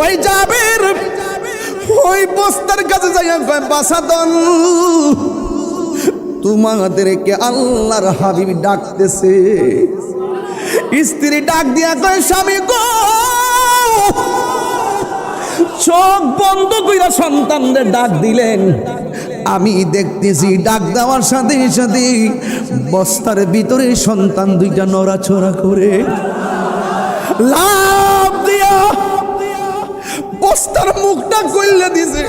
ওই জাবের ওই বস্তার কাছে যাইয়া কয় বাসাদন তোমাদেরকে আল্লাহর হাবিব ডাকতেছে। স্ত্রী ডাক দিয়া কয় স্বামী গো, চোখ বন্ধ কইরা সন্তানদের ডাক দিলেন। আমি দেখতেছি ডাক দেওয়ার সাথে সাথে বস্তার ভিতরে সন্তান দুইটা নড়াচড়া করে লাফ দিয়া বস্তার মুখটা খুলে দিছে।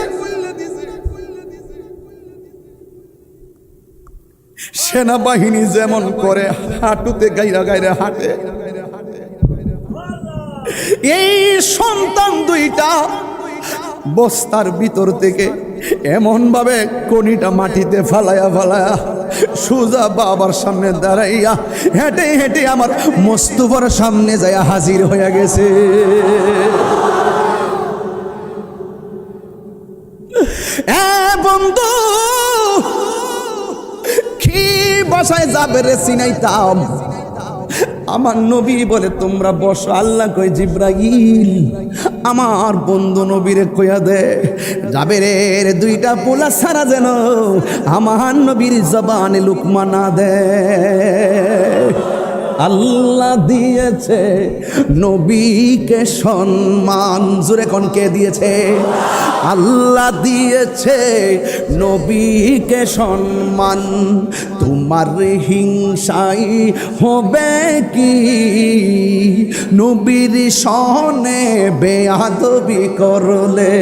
সেনাবাহিনী যেমন করে হাঁটুতে গাইরা গাইরা হাঁটে, এই সন্তান দুইটা বস্তার ভিতর থেকে এমন ভাবে কনিটা মাটিতে ফালায়া ফালায়া সোজা বাবার সামনে দাঁড়াইয়া হেঁটে হেঁটে আমার মোস্তফার সামনে যাইয়া হাজির হয়ে গেছে। বন্ধু কি বাসায় যাবে রে চিনাইতাম। আমার নবী বলে তোমরা বসো। আল্লাহ কই জিব্রাইল আমার বন্ধু নবীরে কইয়া দে জাবেরের দুইটা পোলা ছাড়া যেন আমার নবীর জবানে লুকমা না দে। আল্লাহ দিয়েছে নবীকে সম্মান, জোরে কোন কে দিয়েছে? আল্লাহ দিয়েছে নবীকে সম্মান, তোমার হিংসাই হবে কি? নবীর সনে বেয়াদবি করলে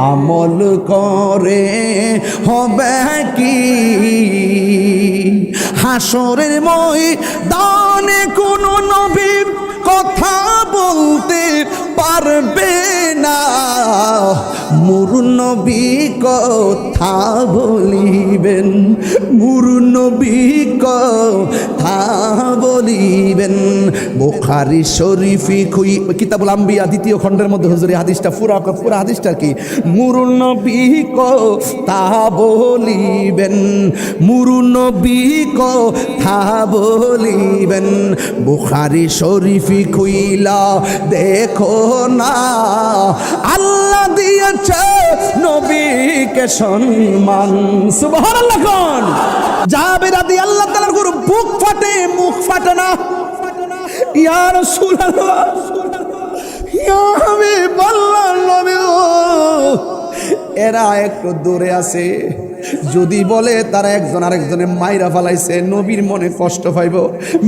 আমল করে হবে কি? হাসরের ময়দানে কোন নবী কথা বলতে পারবে না, মুরু নবী কথা বলিবেন, মুরু নবী কথা বলিবেন। বুখারী শরীফি কিতাবুল আম্বিয়া 2য় খণ্ডের মধ্যে হুজুরি হাদিসটা পুরা হাদিসটা কি? মুরু নবী কথা বলিবেন, মুরু নবী কথা বলিবেন। বুখারী শরীফি খুইলা দেখো না, আল্লাহ দিয়েছে নবীকে সম্মান। সুবহানাল্লাহ কোন জাবের রাদিয়াল্লাহু তাআলার গুরু বুক ফাটে মুখ ফাটে না। ইয়া রাসূলুল্লাহ ইয়া হাবিবাল্লাহ নবী, এরা একটু দূরে আছে, যদি বলে তারা একজন আরেকজনের মাইরা ফালাইছে নবীর মনে কষ্ট পাইব,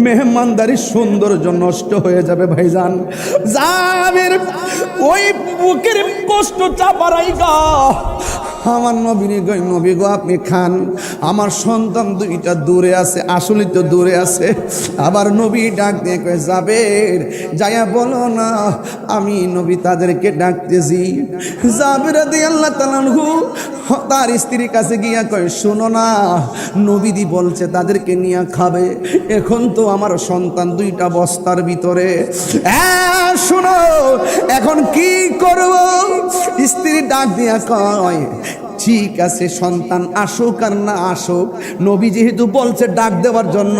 মেহমানদারির সৌন্দর্য নষ্ট হয়ে যাবে। ভাইজান জাবের ওই বুকের কষ্ট চাপারাই গা আমার নবীর গই নবী গো আপনি খান, আমার সন্তান দুইটা দূরে আছে। আসলে তো দূরে আছে। আবার নবী ডাক দিয়ে কয়ে জাবের যাইয়া বলো না আমি নবী তাদেরকে ডাকতেছি। জাবের রাদিয়াল্লাহু তাআলা আনহু তার স্ত্রীর কাছে গিয়া কয় শোনো না, নবীদি বলছে তাদেরকে নিয়ে খাবে, এখন তো আমার সন্তান দুইটা বস্তার ভিতরে, শোনো এখন কি করব? স্ত্রী ডাক দিয়া কয় ঠিক আছে সন্তান আসুক আর না আসুক, নবী যেহেতু বলছে ডাক দেওয়ার জন্য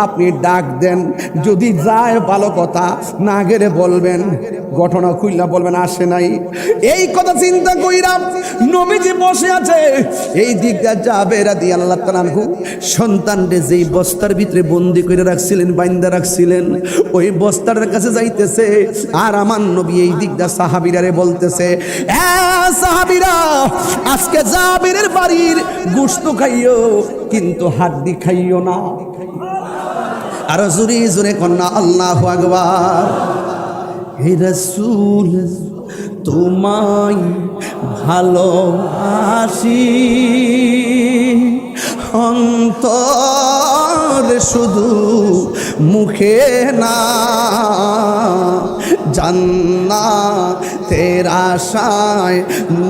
আপনি ডাক দেন, যদি যায় ভালো কথা, না গেলে বলবেন ঘটনা খুইলা বলবেন আসে নাই। এই কথা চিন্তা কইরা নবীজি বসে আছে, এই দিকটা জাবের রাদিয়াল্লাহু তাআলা আনহু সন্তানরে যেই বস্তার ভিতরে বন্দি করে রাখছিলেন, বাইন্দা রাখছিলেন, ওই বস্তার কাছে যাইতেছে। আর আমার নবী এই দিকটা সাহাবীরারে বলতেছে সাহাবীরা আজকে জাবেরের বাড়ির গোশত খাইও কিন্তু হাড্ডি খাইও না। আর জোরে জোরে কন্যা আল্লাহু আকবার। হে রাসূল তোমায় ভালোবাসি, অন্তর শুধু মুখে না, জান্নাতের আশায়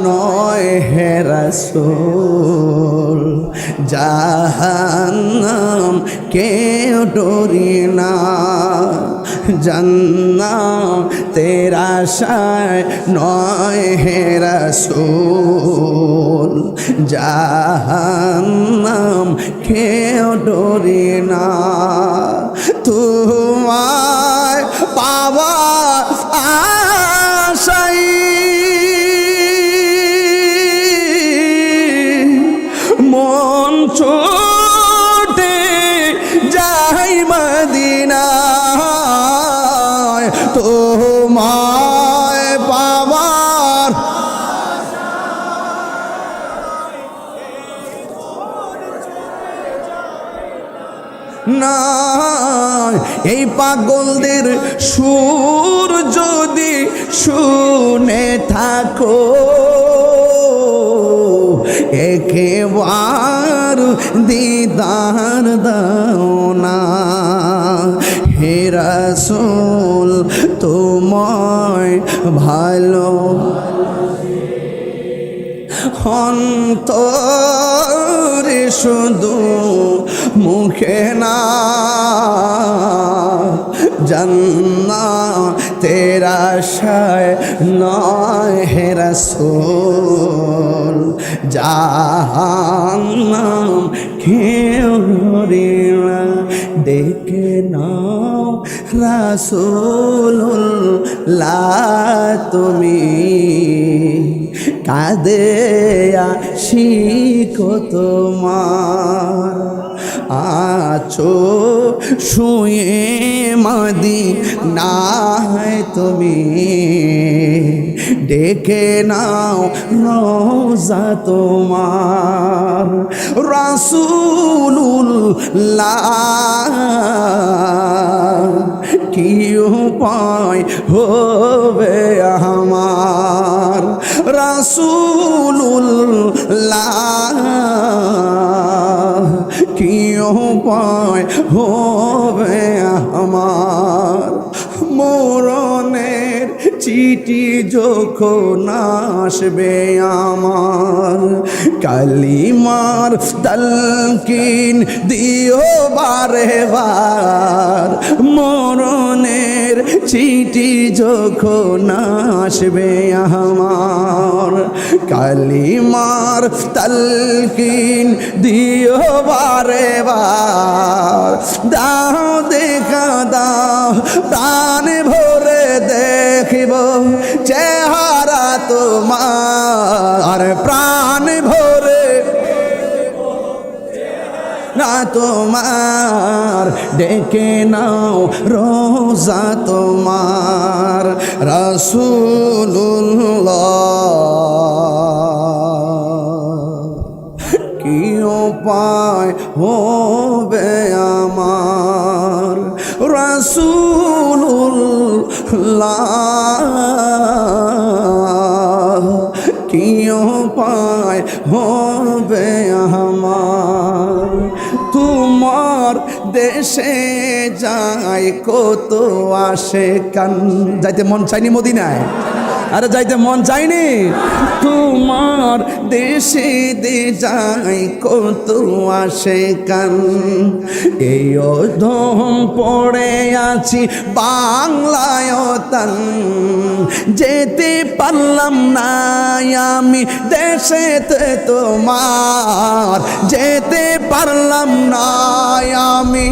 নয় হে রাসূল, জাহান্নাম কেউ ডরি না, জান্নাতের আশায় নয় হে রাসূল, জাহান্নাম কেউ ডরি না। তোমায় পাওয়া আশায় এই পাগলদের সুর যদি শুনে থাকো, একেবার দিদার দাও না। হে রাসূল তোমায় ভালো অন্তরে শুধু মুখে না, জান্নাতের আশায় নয় হে রাসূল, জাহান্নাম কেউ রিনা ডেকে নাও রাসূলুল্লাহ তুমি। কাঁদে আশিক তোমার, আছো শুয়ে মদিনায় তুমি। ডেকে নাও রোজা তোমার, রাসূলুল্লাহ কি উপায় হবে আমার, রাসূলুল্লাহ কি উপায় হবে আমার। মরণের চিঠি যখন আসবে আমার, কালিমার তালকিন দিও বারে বার। মরণের চিঠি যখন আসবে আমার, কালিমার তালকিন দিও বারে বার। দাও দেখা দাও প্রাণ ভরে দেখিব চেহারা তোমার, প্রাণ ভরে না তোমার। ডেকে নাও রোজা তোমার, রাসূলুল্লাহ কি উপায় হবে আমার, রাসূলুল্লাহ কি উপায় হবে আমার। তোমার দেশে যাই কত আসে কান, যাইতে মন চাইনি মদিনায়, আরে যাইতে মন চাইনি। তোমার দেশে দে যাই কত আসে কান, এই অধম পড়ে আছি বাংলায় তান। যেতে পারলাম না আমি দেশেতে তোমার, যেতে পারলাম না আমি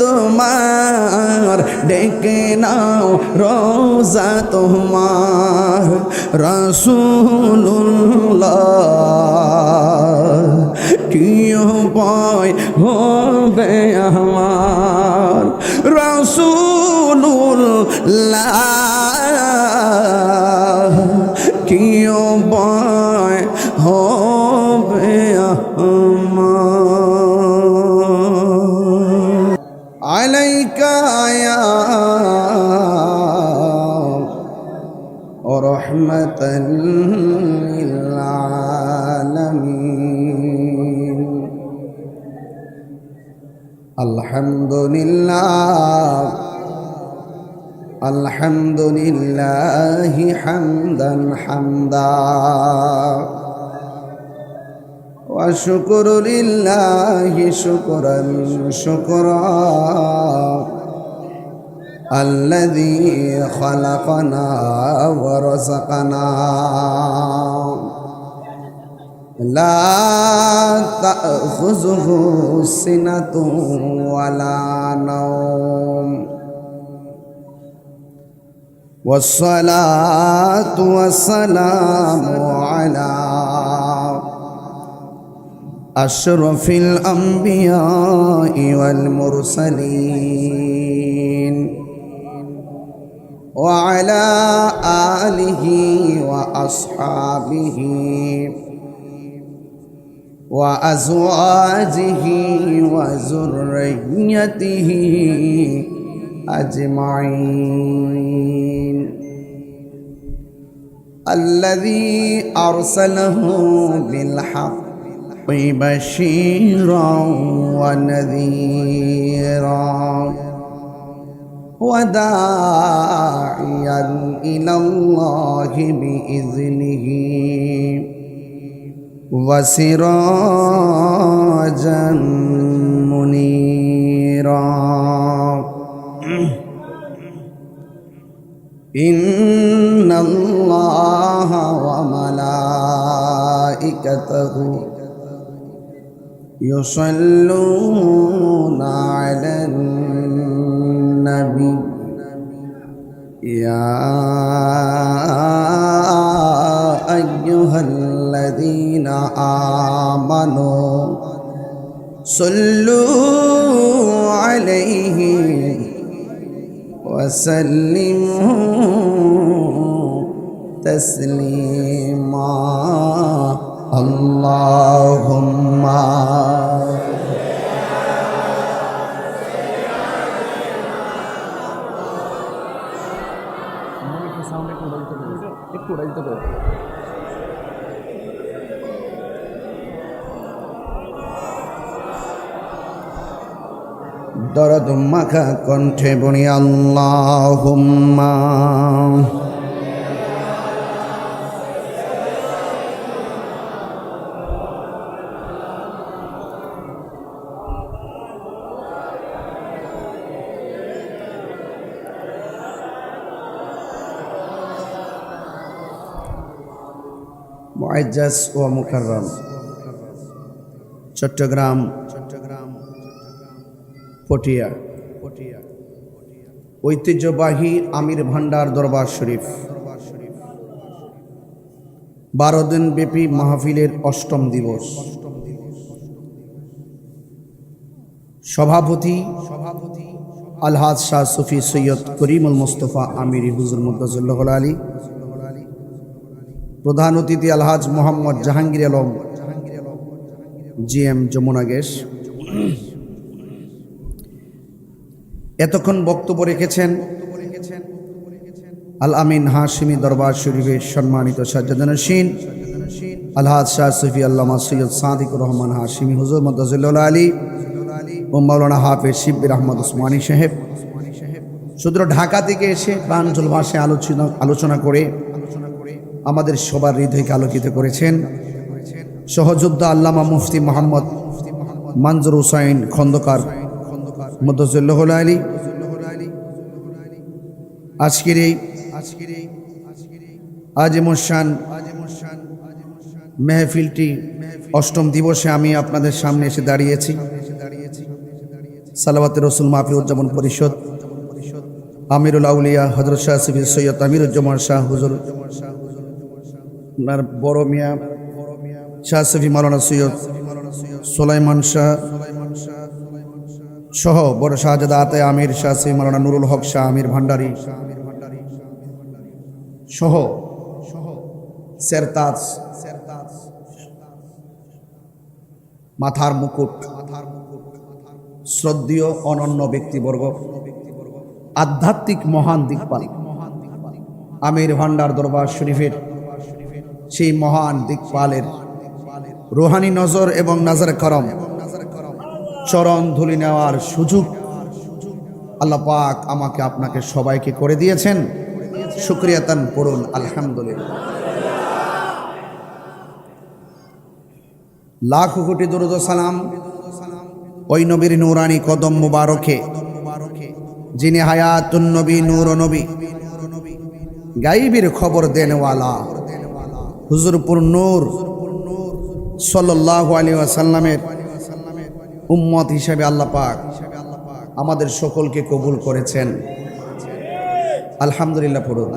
তোমার। ডেকে নাও রোজা তোমার, রাসূলুল্লাহ কি উপায় হবে আমার, রাসূলুল্লাহ কি উপায় হবে আমার। আলাইকা ইয়া রাহমাতাল লিল আলামিন। আলহামদুলিল্লাহ আলহামদুলিল্লাহি হামদান হামদা ওয়া শুকরু লিল্লাহি শুকরান শুকরা আল্লাযী খালাকানা ওয়া রাযাকানা লা তা'খুযুহু সিনাতুন ওয়া লা নাওম والصلاة والسلام على أشرف الأنبياء والمرسلين وعلى آله وأصحابه وأزواجه وذريته أجمعين الذي أرسله بالحق بشيرا ونذيرا وداعيا إلى الله بإذنه وسراجا منيرا إن الله وملائكته يصلون على النبي يا أيها الذين آمنوا صلوا عليه وسلموا تسليما اللهم দরদ মাখা কণ্ঠে বলি আল্লাহুম্মা মুআজ্জাজ ও মুকাররম চট্টগ্রাম পটিয়া ঐতিহ্যবাহী আমির ভান্ডার দরবার শরীফ 12 দিন ব্যাপী মাহফিলের অষ্টম দিবস সভাপতি আলহাজ শাহ সুফি সৈয়দ করিমুল মুস্তফা আমিরি হুজুর মুদ্দাজুল্লাহ আলী, প্রধান অতিথি আলহাজ মোহাম্মদ জাহাঙ্গীর আলম জিএম যমুনা গ্যাস। এতক্ষণ বক্তব্য রেখেছেন আল আমিন হাশিমি দরবার শরীফের সম্মানিত সাজ্জাদানশীন আলহাজ শাহ সুফি আল্লামা সৈয়দ সাদিকুর রহমান হাশিমি হুজুর মুদ্দাজুল্লাহ আলী ও মাওলানা হাফেজ শিব্বির আহমদ উসমানী সাহেব সুদূর ঢাকা থেকে এসে প্রাঞ্জল ভাষায় আলোচনা করে আমাদের সবার হৃদয়কে আলোকিত করেছেন। সহযোদ্ধা আল্লামা মুফতি মোহাম্মদ মঞ্জুর হুসাইন খন্দকার মুদ্দাজুল্লাহ আলী। আজকের এই আজিমুশান মেহফিলটি অষ্টম দিবসে আমি আপনাদের সামনে এসে দাঁড়িয়েছি। সালাওয়াতে রসুল মাহফিল উদযাপন পরিষদ আমিরুল আউলিয়া হযরত শাহ সুফি সৈয়দ আমিরুজ্জামান শাহ হুজুর ওনার বড় মিয়া শাহ সুফি মাওলানা সৈয়দ সুলাইমান শাহ সহ বড় শাহজাদা আতে আমির শাহ সুফি মাওলানা নুরুল হক শাহ আমির ভান্ডারী সহ সেরতাজ মাথার মুকুট শ্রদ্ধেয় অনন্য ব্যক্তিবর্গ, আধ্যাত্মিক মহান দিকপাল আমির ভান্ডার দরবার শরীফের সেই মহান দিকপালের রুহানি নজর এবং নজর করম চরণ ধুলি নেওয়ার সুযোগ আল্লাহ পাক আমাকে আপনাকে সবাইকে করে দিয়েছেন। শুকরিয়াতান পড়ুন আলহামদুলিল্লাহ। লাখ কোটি দরুদ ও সালাম ওই নবীর নূরানি কদম মুবারকে যিনি হায়াতুন নবী নূর নবী গাইবের খবর দেনওয়ালা হুজুরপুর নূর সাল্লাল্লাহু আলাইহি ওয়াসাল্লামের উম্মত হিসেবে আল্লাহ পাক আমাদের সকলকে কবুল করেছেন আলহামদুলিল্লাহ পড়ুন।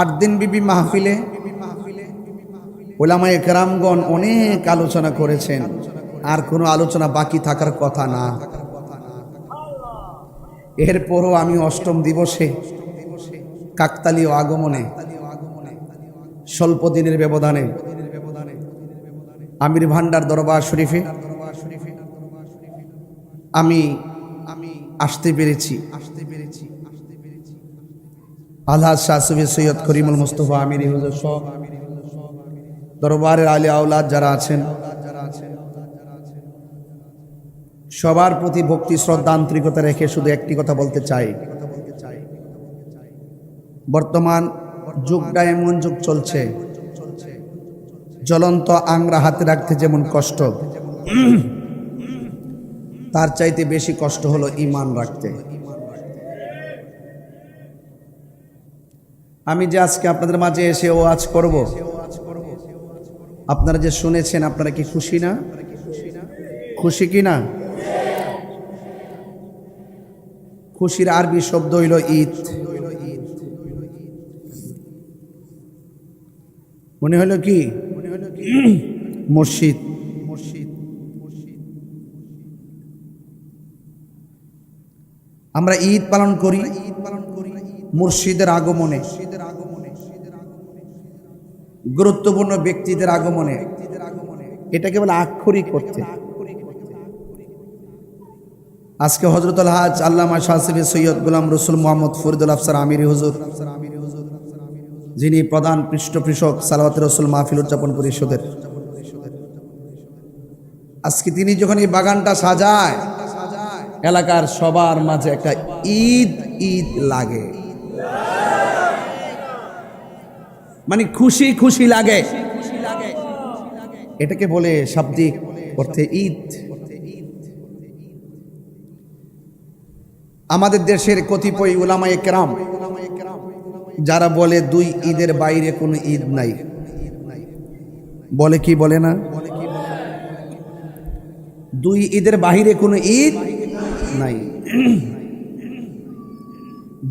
8 দিন বিবি মাহফিলে উলামায়ে কেরামগণ অনেক আলোচনা করেছেন, আর কোনো আলোচনা বাকি থাকার কথা না। এরপরও আমি অষ্টম দিবসে কাকতালীয় আগমনে স্বল্প দিনের ব্যবধানে আমির ভান্ডার দরবার শরীফে আমি আসতে পেরেছি। আলহাজ শাহ সুফি সৈয়দ করিমুল মুস্তফা আমিরি হুজুর সহ দরবারের আলে আওলাদ যারা আছেন সবার প্রতি ভক্তি শ্রদ্ধা আন্তরিকতা রেখে শুধু একটি কথা বলতে চাই, বর্তমান যুগটা এমন যুগ চলছে, জ্বলন্ত আংরা হাতে রাখতে যেমন কষ্ট, তার চাইতে বেশি কষ্ট হলো ঈমান রাখতে। আমি যে আজকে আপনাদের মাঝে এসে ওয়াজ করব, আপনারা যে শুনেছেন আপনারা কি খুশি না? খুশি কি না? খুশির আরবি শব্দ হইল ঈদ। মনে হলো কি? মসজিদ। আমরা ঈদ পালন করি মুর্শিদের আগমনে, গুরুত্বপূর্ণ ব্যক্তিদের আগমনে। এটাকে বলে আক্ষরিক করতে। আজকে হযরত আলহাজ আল্লামা শাহ সুফি সৈয়দ গোলাম রসুল মোহাম্মদ ফরিদুল আফসার আমিরি হুজুর, যিনি প্রধান পৃষ্ঠপোষক সালাওয়াত রসুল মাহফিল উদযাপন পরিষদের, আজকে তিনি যখন এই বাগানটা সাজায়, এলাকার সবার মাঝে একটা ঈদ ঈদ লাগে, মানে খুশি খুশি লাগে। এটাকে বলে শাব্দিক অর্থে ঈদ। আমাদের দেশের কতিপয় উলামায়ে কেরাম যারা বলে দুই ঈদের বাইরে কোনো ঈদ নাই, বলে কি বলে না? দুই ঈদের বাইরে কোনো ঈদ নাই।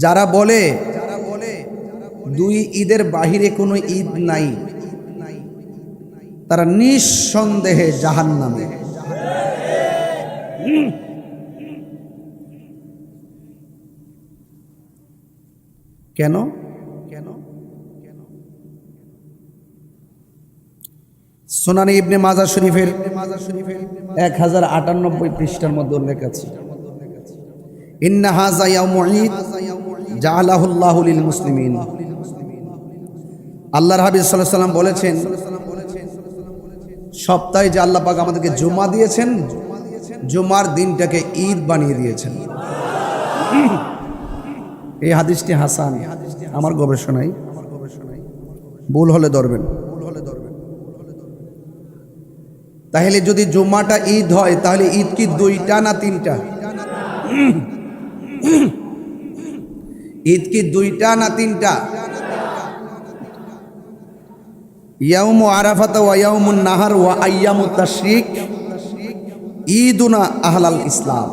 যারা বলে দুই ঈদের বাহিরে কোনো ঈদ নাই, তারা নিঃসন্দেহে জাহান্নামে। কেন? সুনানে ইবনে মাজাহ শরীফের 1098 পৃষ্ঠার মধ্যে উল্লেখ আছে, ইন্না হাযা ইয়াউমু ঈদ জাআলাহুল্লাহু লিল মুসলিমিন। আল্লাহর হাবিব সাল্লাল্লাহু আলাইহি ওয়াসাল্লাম বলেছেন, সপ্তাহে যে আল্লাহ পাক আমাদেরকে জুমা দিয়েছেন, জুমার দিনটাকে ঈদ বানিয়ে দিয়েছেন। এই হাদিসটি হাসান, আমার গবেষণায়, ভুল হলে ধরবেন। তাহলে যদি জুম্মাটা ঈদ হয়, তাহলে ঈদ কি দুইটা না তিনটা? ঈদ কি দুইটা না তিনটা? ইয়াউমু আরাফাত ওয়া ইয়াউমুন নাহার ওয়া আইয়ামুত তাশরিক ঈদুনা আহলাল ইসলাম।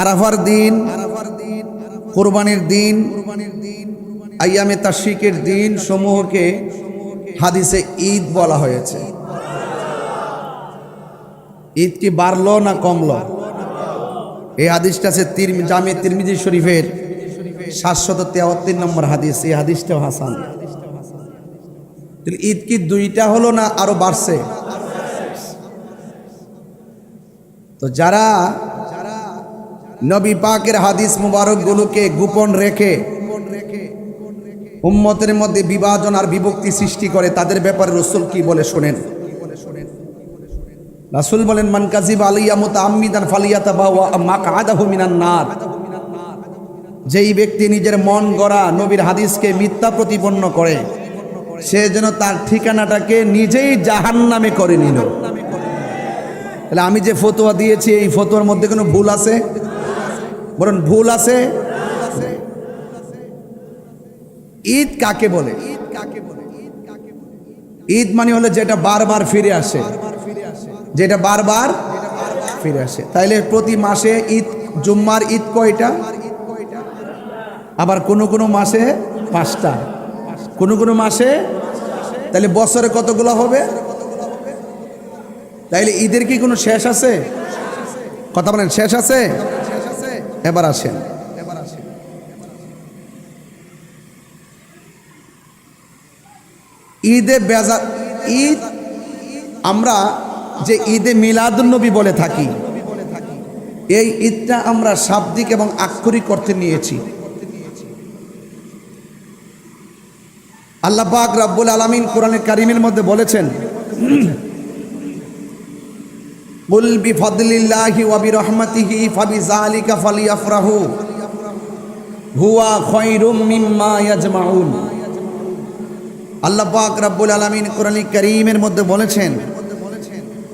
আরাফার দিন, কুরবানির দিন, আইয়ামে তাশরিকের দিন সমূহকে হাদিসে ঈদ বলা হয়েছে। ঈদ কি বাড়লো না কমলো? এই হাদিসটা আছে জামে তিরমিজি শরীফের 773 নম্বর হাদিস। এই হাদিসটাও হাসান। ঈদ কি দুইটা হলো না আরো বাড়ছে? তো যারা নবী পাকের হাদিস মুবারক গুলোকে গোপন রেখে উম্মতের মধ্যে বিভাজন আর বিভক্তি সৃষ্টি করে, তাদের ব্যাপারে রাসূল কি বলে শোনেন। রাসূল বলেন, মান কাযিবা আলাইয়া মুতাআম্মিদান ফালিয়াতাবাওয়া মাকআদাহু মিনান নার। যেই ব্যক্তি নিজের মন গড়া নবীর হাদিসকে মিথ্যা প্রতিপন্ন করে, সে যেন তার ঠিকানাটাকে নিজেই জাহান্নামে করে নিল। তাহলে আমি যে ফতোয়া দিয়েছি, এই ফতোয়ার মধ্যে কোনো ভুল আছে? বলেন ভুল আছে? ঈদ কাকে বলে? ঈদ মানে হলো যেটা বারবার ফিরে আসে, যেটা বারবার ফিরে আসে। তাইলে প্রতি মাসে ঈদ, জুম্মার ঈদ কয়টা? আবার কোন কোন মাসে 5টা, কোন কোন মাসে। তাহলে বছরে কতগুলো হবে? তাইলে ঈদের কি কোনো শেষ আছে? কথা বলেন, শেষ আছে? এবার আসেন, ঈদে বেজা ঈদ আমরা যে ঈদে মিলাদুন্নবী বলে থাকি, এই ঈদটা আমরা শাব্দিক এবং আক্ষরিক অর্থে নিয়েছি। আল্লাহ পাক রব্বুল আলামিন কোরআনে কারীমের মধ্যে বলেছেন, কুল বিফাদলিল্লাহি ওয়া বিরহমাতিহি ফাবিযালিকা ফালিয়াফরাহু হুয়া খায়রুম মিম্মা ইয়াজমাউন। আল্লাহ পাক রব্বুল আলামিন কোরআনে কারীমের মধ্যে বলেছেন,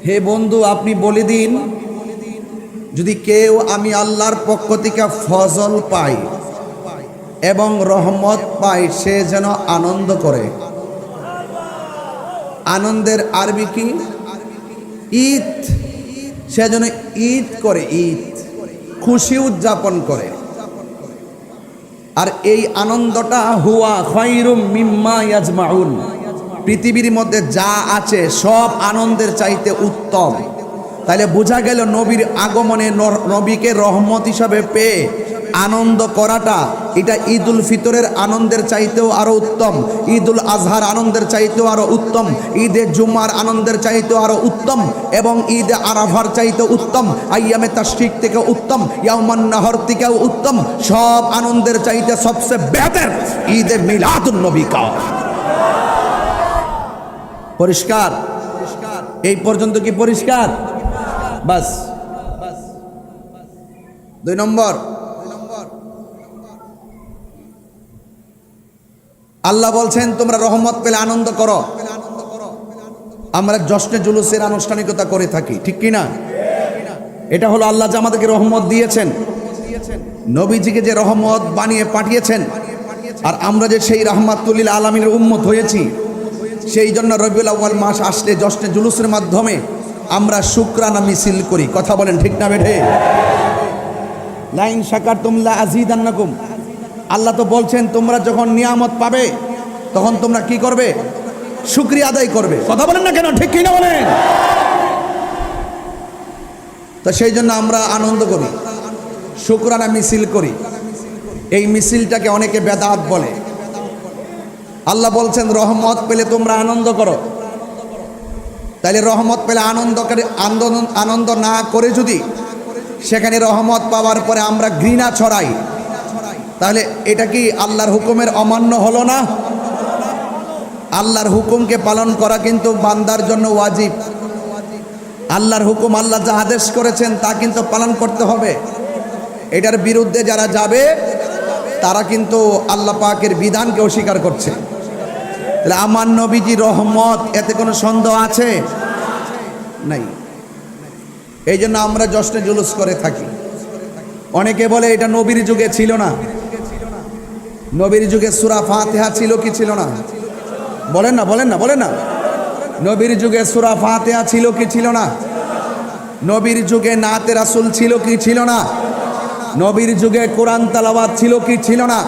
হে বন্ধু আপনি বলে দিন, যদি কেউ আমি আল্লাহর পক্ষ থেকে ফজল পাই এবং রহমত পাই, সে যেন আনন্দ করে। আনন্দের আরবি কি? ঈদ। সে যেন ঈদ করে, ঈদ খুশি উদযাপন করে। আর এই আনন্দটা হুয়া খায়রুম মিম্মা ইয়াজমাউন, পৃথিবীর মধ্যে যা আছে সব আনন্দের চাইতে উত্তম। তাহলে বোঝা গেল নবীর আগমনে নবীকে রহমত হিসাবে পেয়ে আনন্দ করাটা, এটা ঈদুল ফিতরের আনন্দের চাইতেও আরো উত্তম, ঈদুল আজহার আনন্দের চাইতেও আরো উত্তম, ঈদে জুমার আনন্দের চাইতেও আরো উত্তম, এবং ঈদে আরাফার চাইতেও উত্তম, আইয়ামে তাশরিক থেকে উত্তম, ইয়াউমান নাহর থেকেও উত্তম। সব আনন্দের চাইতে সবচেয়ে বেহতর ঈদে মিলাদুন নবী কা। পরিষ্কার? এই পর্যন্ত কি পরিষ্কার? বাস। 2 নম্বর, আল্লাহ বলছেন তোমরা রহমত পেলে আনন্দ করো। আমরা জশ্নে জুলুসের আনুষ্ঠানিকতা করে থাকি, ঠিক কি না? এটা হলো আল্লাহ যে আমাদেরকে রহমত দিয়েছেন, নবীজিকে যে রহমত বানিয়ে পাঠিয়েছেন, আর আমরা যে সেই রাহমাতুল লিল আলামিনের উম্মত হয়েছি, সেই জন্য রবিউল আউয়াল মাস আসলে জশ্নে জুলুসের মাধ্যমে আমরা শুকরানা মিছিল করি। কথা বলেন ঠিক না বেঠে? লাইন শাকারতুম লা আযীদান্নাকুম। আল্লাহ তো বলছেন তোমরা যখন নিয়ামত পাবে তখন তোমরা কি করবে? শুকরিয়া আদায় করবে। কথা বলেন না কেন? ঠিক কি না বলেন? তো সেই জন্য আমরা আনন্দ করি, শুকরানা মিছিল করি। এই মিছিলটাকে অনেকে বেদাত বলে। আল্লাহ বলছেন রহমত পেলে তোমরা আনন্দ করো। তাইলে রহমত পেলে আনন্দ না করে যদি সেখানে রহমত পাওয়ার পরে আমরা ঘৃণা ছড়াই, তাহলে এটা কি আল্লাহর হুকুমের অমান্য হলো না? আল্লাহর হুকুমকে পালন করা কিন্তু বান্দার জন্য ওয়াজিব। আল্লাহর হুকুম, আল্লাহ যা আদেশ করেছেন তা কিন্তু পালন করতে হবে। এটার বিরুদ্ধে যারা যাবে তারা কিন্তু আল্লাহ পাকের বিধানকে অস্বীকার করছে। তাহলে আমার নবীজি রহমত, এতে কোনো সন্দেহ আছে? নাই। এই জন্য আমরা জশ্নে জুলুস করে থাকি। অনেকে বলে এটা নবীর যুগে ছিল না। নবীর যুগে সূরা ফাতিহা ছিল কি ছিল না? বলেন না, বলেন না, বলেন না। নবীর যুগে সূরা ফাতিহা ছিল কি ছিল না? নবীর যুগে নাতে রাসূল ছিল কি ছিল না? নবীর যুগে কোরআন তেলাওয়াত ছিল কি ছিল না?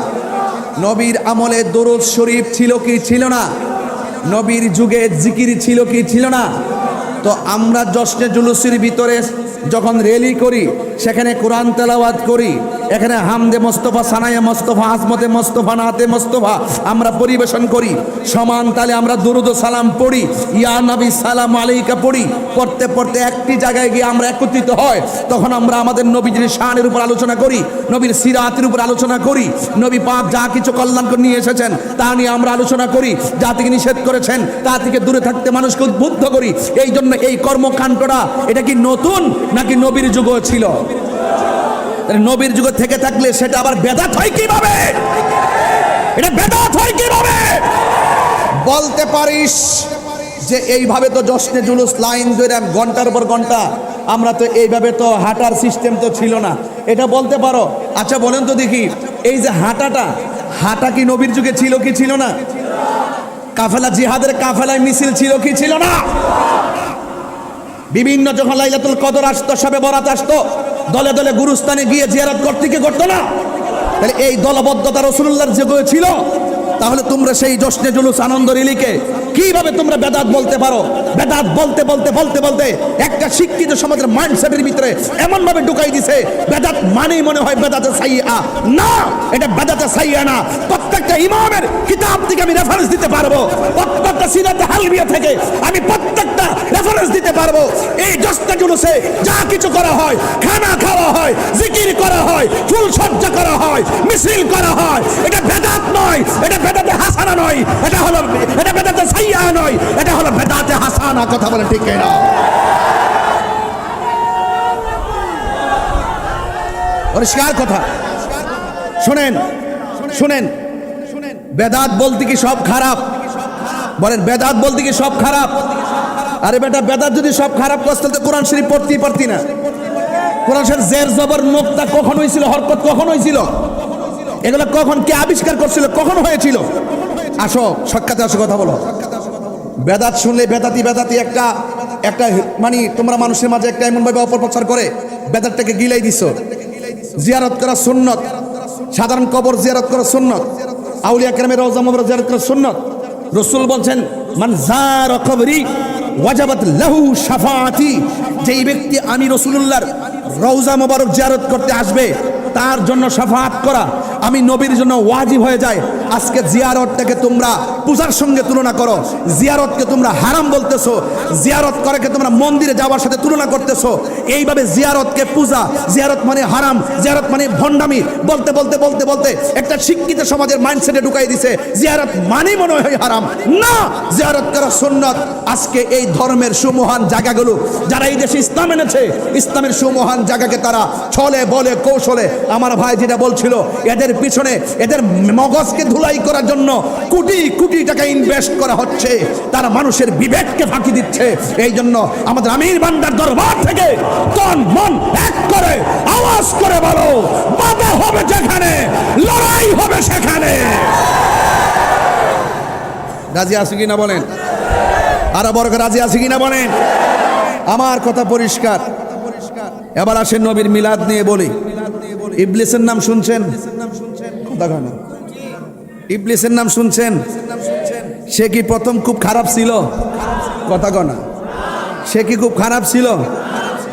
নবীর আমলে দরুদ শরীফ ছিল কি ছিল না? নবীর যুগে জিকির ছিল কি ছিল না? তো আমরা জশ্নে জুলুসের ভিতরে যখন র্যালি করি, সেখানে কোরআন তেলাওয়াত করি, এখানে হামদে মোস্তফা, সানায়ে মোস্তফা, আজমতে মোস্তফা, নাতে মোস্তফা আমরা পরিবেশন করি। সমান তালে আমরা দুরুদ ও সালাম পড়ি, ইয়া নবী সালাম আলাইকা পড়ি। পড়তে পড়তে একটি জায়গায় গিয়ে আমরা একত্রিত হয়, তখন আমরা আমাদের নবীজির শানের উপর আলোচনা করি, নবীর সিরাতের উপর আলোচনা করি, নবী পাক যা কিছু কল্যাণকর নিয়ে এসেছেন তা নিয়ে আমরা আলোচনা করি, যা থেকে নিষেধ করেছেন তা থেকে দূরে থাকতে মানুষকে উদ্বুদ্ধ করি। এই জন্য এই কর্মকাণ্ডটা এটা কি নতুন নাকি নবীর যুগও ছিল? নবীর যুগ থেকে থাকলে সেটা আবার বেদাত হয় কিভাবে? এটা বেদাত হয় কিভাবে? বলতে পারিস যে এইভাবে তো জশ্নে জুলুস লাইন ধরে ঘন্টার পর ঘন্টা, আমরা তো এইভাবে তো হাঁটার সিস্টেম তো ছিল না, এটা বলতে পারো। আচ্ছা বলেন তো দেখি, এই যে হাঁটা কি নবীর যুগে ছিল কি ছিল না? কাফেলা, জিহাদের কাফেলায় মিছিল ছিল কি ছিল না? বিভিন্ন যখন লাইলাতুল কদর আসতো, শবে বরাত আসতো, দলে দলে গুরুস্থানে গিয়ে জিয়ারত করতে কি করতো না? তাহলে এই দলবদ্ধতা রাসূলুল্লাহর যুগে ছিল। তাহলে তোমরা সেই জশ্নে জুলুস আনন্দ রিলিকে কিভাবে তোমরা বেদাত বলতে পারো? বেদাত বলতে বলতে বলতে বলতে একটা শিক্ষিত সমাজের মাইন্ডসেটের ভিতরে এমন ভাবে ঢুকাই দিছে বেদাত মানেই মনে হয় বেদাতে সাইয়্যা। না, এটা বেদাতে সাইয়্যা না। প্রত্যেকটা ইমামের কিতাব থেকে আমি রেফারেন্স দিতে পারবো, প্রত্যেকটা সিরাতে হালবিয়া থেকে আমি প্রত্যেকটা রেফারেন্স দিতে পারবো। এই জশ্নে জুলুসে যা কিছু করা হয়, খানা খাওয়া হয়, জিকির করা হয়, ফুল সজ্জা করা হয়, মিছিল করা হয়, এটা বেদাত নয়, এটা বেদাতে হাসানা নয়, এটা বেদাতে সাইয়্যা নয়, এটা হলো বেদাতে হাসানা। কথা বলে ঠিক না? পরিষ্কার কথা। শুনেন শুনেন, বেদাত বলতে কি সব খারাপ? বলেন বেদাত বলতে কি সব খারাপ? আরে বেটা, বেদাত যদি সব খারাপ করতে তো কোরআন শরীফ পড়তেই পারতি না। কোরআন শরীফ জের জবর নোক্তা কখন হয়েছিল, হরকত কখন হয়েছিল, এগুলো কখন কে আবিষ্কার করছিল, কখন হয়েছিল? আসো সাক্ষাতে আসো, কথা বলো। বেদাত শুনলে বেদাতি বেদাতি একটা একটা মানে তোমরা মানুষের মাঝে একটা এমনভাবে অপপ্রচার করে বেদাতটাকে গিলাই দিছো। জিয়ারত করা সুন্নত, সাধারণ কবর জিয়ারত করা সুন্নত, আউলিয়া কেরামের রওজা মুবারক জিয়ারত করা সুন্নত। রাসূল বলছেন মান যারা কবরি ওয়াজাবাত লাহু শাফাআতি, যেই ব্যক্তি আমি রাসূলুল্লাহর রওজা মুবারক জিয়ারত করতে আসবে তার জন্য শাফাআত করা আমি নবীর জন্য ওয়াজিব হয়ে যায়। আজকে জিয়ারতটাকে তোমরা পূজার সঙ্গে তুলনা করো, জিয়ারতকে তোমরা হারাম বলতেছো, জিয়ারত করাকে তোমরা মন্দিরে যাওয়ার সাথে তুলনা করতেছো। এইভাবে জিয়ারতকে পূজা, জিয়ারত মানে হারাম, জিয়ারত মানে ভণ্ডামি বলতে বলতে বলতে বলতে একটা শিক্ষিত সমাজের মাইন্ডসেটে ঢুকাই দিছে জিয়ারত মানে মনে হয় হারাম। না, জিয়ারত করা সুন্নাত। আজকে এই ধর্মের সুমহান জায়গাগুলো যারা এই দেশে ইসলাম এনেছে, ইসলামের সুমহান জায়গাকে তারা ছলে বলে কৌশলে, আমার ভাই যেটা বলছিল, এদের পিছনে এদের মগজকে ধুলাই করার জন্য কোটি কোটি টাকা ইনভেস্ট করা হচ্ছে। তারা মানুষের বিবেককে ফাঁকি দিচ্ছে। এই জন্য আমাদের আমির বান্দার দরবার থেকে তন মন এক করে আওয়াজ করে বলো, বাধা হবে যেখানে, লড়াই হবে সেখানে। রাজি আছে কিনা বলেন? আরো বড় করে রাজি আছে কিনা বলেন? আমার কথা পরিষ্কার। এবার আসেন নবীর মিলাদ নিয়ে বলি। ইবলিসের নাম শুনছেন? কথা কয় না। ইবলিসের নাম শুনছেন? সে কি প্রথম খুব খারাপ ছিল? কথা কয় না। সে কি খুব খারাপ ছিল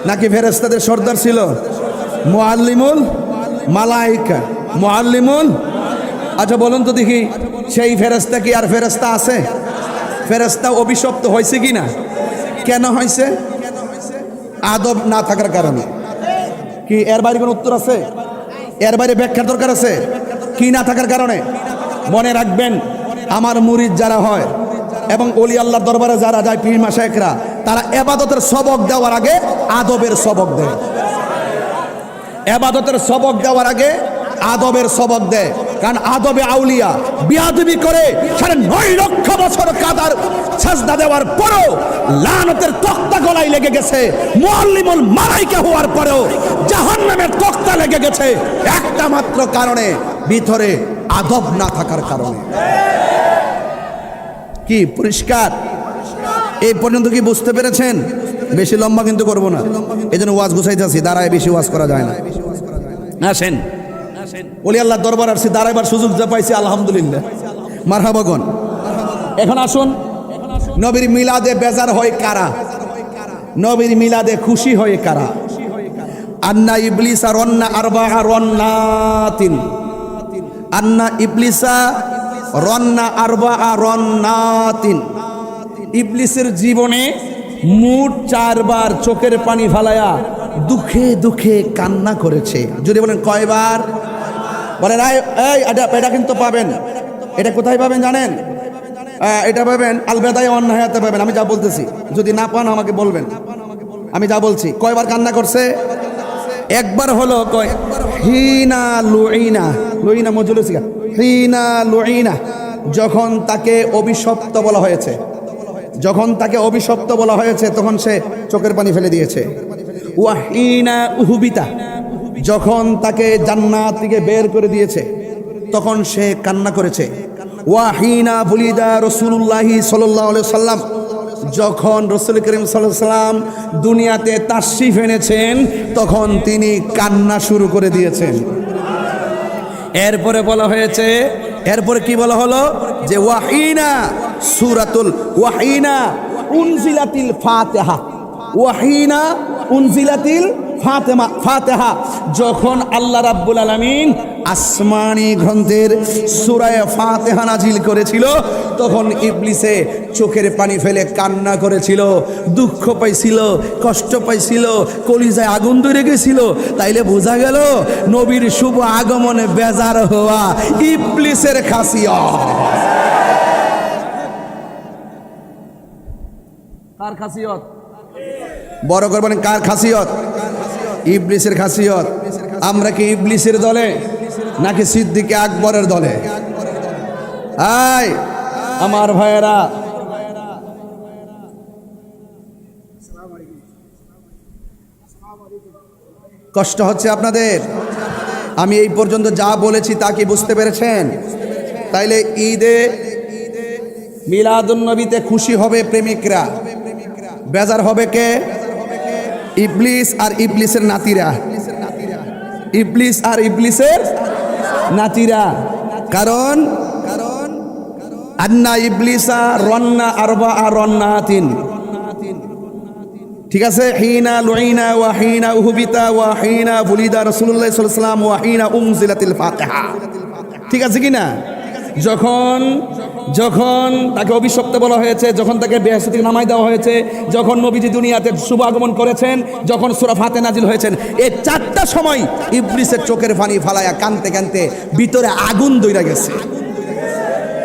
নাকি ফেরেশতাদের সর্দার ছিল? মুআল্লিমুল মালায়েকা, মুআল্লিমুল। আচ্ছা বলুন তো দেখি, সেই ফেরেশতা কি আর ফেরেশতা আছে? ফেরেশতা অভিশপ্ত হয়েছে কি না? কেন হয়েছে? আদব না থাকার কারণে। কি এর বাইরে কোনো উত্তর আছে? এর বাইরে ব্যাখ্যার দরকার আছে? কি না থাকার কারণে? মনে রাখবেন, আমার মুরিদ যারা হয় এবং ওলি আল্লাহর দরবারে যারা যায়, পীর মাশায়েখরা, তারা ইবাদতের সবক দেওয়ার আগে আদবের সবক দেয়। ইবাদতের সবক দেওয়ার আগে আদবের সবক দেয়। কারণ আদবে আউলিয়া বিয়াদবি করে 9.5 লক্ষ বছর কাদার সাজদা দেওয়ার পরেও লানতের তক্তা গলায় লেগে গেছে। মুআল্লিমুল মালায়েকা হওয়ার পরেও জাহান্নামের তক্তা লেগে গেছে একটা মাত্র কারণে, ভিতরে আদব না থাকার কারণে। কি পরিষ্কার? এই পর্যন্ত কি বুঝতে পেরেছেন? বেশি লম্বা কিন্তু করবো না, এই জন্য ওয়াজ গুছাইতেছি। দাঁড়ায় বেশি ওয়াজ করা যায় না। আসেন, ওলি আল্লাহ দরবার আসছি, দাঁড়াইবার সুযোগ যা পাইছি আলহামদুলিল্লাহ, মারহাবাগন। এখন আসুন, নবীর মিলাদে বেজার হয় কারা? নবীর মিলাদে খুশি হয় কারা? আন্না ইবলিসা রন্না আরবাআ রন্নাতিন, আন্না ইবলিসা রন্না আরবাআ রন্নাতিন। ইবলিসের জীবনে মোট 4 বার চোখের পানি ফালায়া দুঃখে দুঃখে কান্না করেছে। যদি বলেন কয়বার? বলেন এই এটা কিন্তু পাবেন। এটা কোথায় পাবেন জানেন? এটা পাবেন আল বেদায়া ওয়ান নিহায়াতে পাবেন। আমি যা বলতেছি, যদি না পান আমাকে বলবেন, আমি যা বলছি। কয়বার কান্না করছে? একবার হলো। কয় হিনা লুইনা, লুইনা মজলুসিকা, হিনা লুইনা, যখন তাকে অভিশপ্ত বলা হয়েছে, যখন তাকে অভিশপ্ত বলা হয়েছে তখন সে চোখের পানি ফেলে দিয়েছে। ওয়াহিনা উহুবিতা, যখন তাকে জান্নাত থেকে বের করে দিয়েছে তখন সে কান্না করেছে। ওয়াহিনা বুলিদা রাসূলুল্লাহি সাল্লাল্লাহু আলাইহি সাল্লাম, যখন রাসূল করিম সাল্লাল্লাহু আলাইহি সাল্লাম দুনিয়াতে তাশরিফ এনেছেন তখন তিনি কান্না শুরু করে দিয়েছেন। এরপরে বলা হয়েছে এরপরে কি বলা হলো যে ওয়াহিনা সূরাতুল ওয়াহিনা উনজিলাতিল ফাতিহা, ওয়াহিনা উনজিলাতিল ফাতিহা, যখন আল্লাহ রাব্বুল আলামিন আসমানি গ্রন্থের সূরা ফাতিহা নাজিল করেছিল, তখন ইবলিসে চোখের পানি ফেলে কান্না করেছিল, দুঃখ পাইছিল, কষ্ট পাইছিল, কলিজায় আগুন ধরে গেছিল। তাইলে বোঝা গেল নবীর শুভ আগমনে বেজার হওয়া ইবলিসের খাসিয়ত। কার খাসিয়ত? বড় করবেন, কার খাসিয়ত? ইবলিসের খাসিয়ত। আমরা কি ইবলিসের দলে নাকি সিদ্দিক আকবরের দলে? আয় আমার ভাইয়েরা, কষ্ট হচ্ছে আপনাদের? আমি এই পর্যন্ত যা বলেছি তা কি বুঝতে পেরেছেন? তাইলে ঈদে মিলাদুন্নবীতে খুশি হবে প্রেমিকরা, বেজার হবে কে? ইবলিস আর ইবলিসের নাতিরা, ইবলিস আর ইবলিসের নাতিরা। কারণ আন্না ইবলিসা রন্না আরবা আর রন্নাতিন, ঠিক আছে? হিনা লুইনা ওয়া হিনা উহবিতা ওয়া হিনা বুলিদা রাসূলুল্লাহ সাল্লাল্লাহু আলাইহি ওয়াসাল্লাম ওয়া হিনা উনজিলাতিল ফাতিহা, ঠিক আছে কি না? যখন যখন তাকে অভিশপ্ত বলা হয়েছে, যখন তাকে বেহেশত থেকে নামাই দেওয়া হয়েছে, যখন নবীজি দুনিয়াতে শুভ আগমন করেছেন, যখন সূরা ফাতিহা নাজিল হয়েছেন, এই চারটা সময় ইবলিসের চোখের পানি ফালায়া কানতে কানতে ভিতরে আগুন ধইরা গেছে।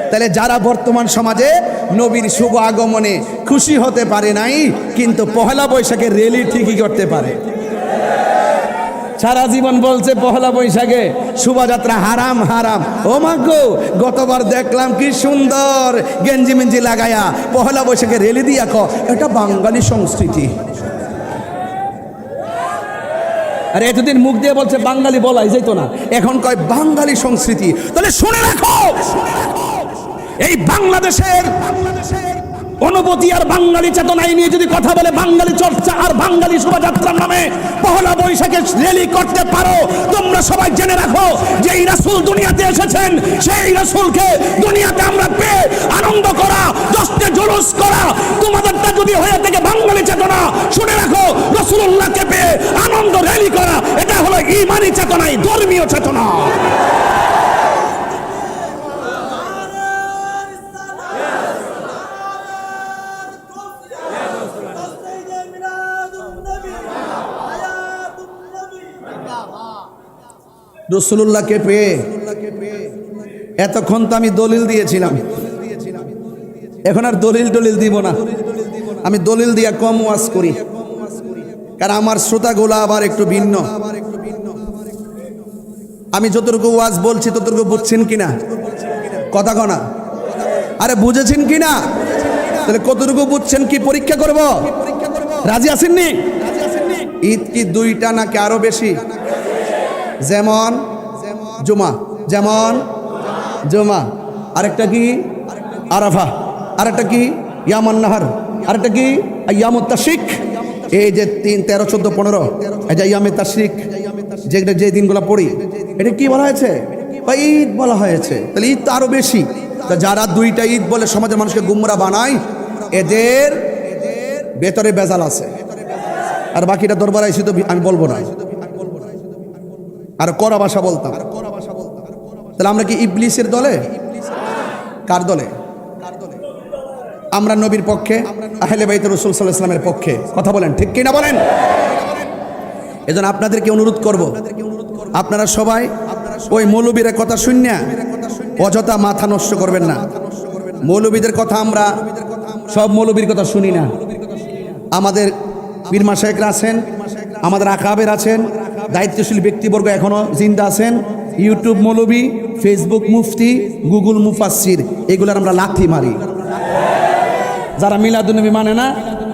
তাহলে যারা বর্তমান সমাজে নবীর শুভ আগমনে খুশি হতে পারে নাই, কিন্তু পহেলা বৈশাখে র্যালি ঠিকই করতে পারে। সারা জীবন বলছে পহেলা বৈশাখে শোভাযাত্রা হারাম হারাম। ও মাগো, গতবার দেখলাম কি সুন্দর গেঞ্জি মেঞ্জি লাগায়া পহেলা বৈশাখে রেলি দিয়া ক, এটা বাঙালি সংস্কৃতি। আরে এতদিন মুখ দিয়ে বলছে বাঙালি বলাই যেত না, এখন কয় বাঙালি সংস্কৃতি। তাহলে শুনে রাখো, এই বাংলাদেশের অনুভূতি আর বাঙালি চেতনায় নিয়ে যদি কথা বলে বাঙালি চর্চা আর বাঙালি শোভাযাত্রার নামে পহেলা বৈশাখে র্যালি করতে পারো, তোমরা সবাই জেনে রাখো যে এই রাসূল দুনিয়াতে এসেছেন, সেই রাসূলকে দুনিয়াতে আমরা পেয়ে আনন্দ করা, জশ্নে জুলুস করা, তোমাদেরটা যদি হয়ে থাকে বাঙালি চেতনা, শুনে রাখো রাসূলুল্লাহকে পেয়ে আনন্দ র্যালি করা, এটা হলো ঈমানি চেতনাই, ধর্মীয় চেতনা। রাসূলুল্লাহকে পেয়ে এতক্ষণ তো আমি দলিল দিয়েছিলাম, এখন আর দলিল দিব না। আমি দলিল দিয়া কম ওয়াজ করি, কারণ আমার শ্রোতাগুলো আবার একটু ভিন্ন। আমি যতটুকু ওয়াজ বলছি ততটুকু বুঝছেন কিনা? কথা কনা, আরে বুঝেছেন কিনা? তাহলে কতটুকু বুঝছেন কি পরীক্ষা করব? রাজি আছেননি? ঈদ কি দুইটা নাকি আরো বেশি? যেমন জুমা, যেমন জুমা, আরেকটা কি আরাফা, আরেকটা কি ইয়ামুন নাহার, আরেকটা কি আইয়ামুত তাশরিক। এই যে 3, 13, 14, 15 এই যে আইয়ামে তাশরিক, যেটা যে দিনগুলো পড়ি, এটা কি বলা হয়েছে? ঈদ বলা হয়েছে। তাহলে ঈদ তো আরো বেশি। তা যারা দুইটা ঈদ বলে সমাজের মানুষকে গুমরা বানায়, এদের ভেতরে বেজাল আছে। আর বাকিটা দরবার আইসি তো আমি বলবো না, আর কড়া ভাষা বলতাম। তাহলে আমরা কি ইবলিসের দলে? কার দলে? আমরা নবীর পক্ষে, আহলে বাইত রাসূল সাল্লাল্লাহু আলাইহি ওয়াসাল্লামের পক্ষে। কথা বলেন, ঠিক কিনা বলেন? এজন্য আপনাদেরকে অনুরোধ করব, আপনারা সবাই ওই মৌলবীর কথা শুনিয়া অযথা মাথা নষ্ট করবেন না। মৌলবীদের কথা আমরা সব মৌলবীর কথা শুনি না। আমাদের পীর মাশায়েখরা আছেন, আমাদের আকাবের আছেন, দায়িত্বশীল ব্যক্তিবর্গ এখনো জিন্দা আছেন। ইউটিউব মৌলবী, ফেসবুক মুফতি, গুগল মুফাসসির, এগুলার আমরা লাথি মারি। যারা মিলাদুন্নবী মানে না,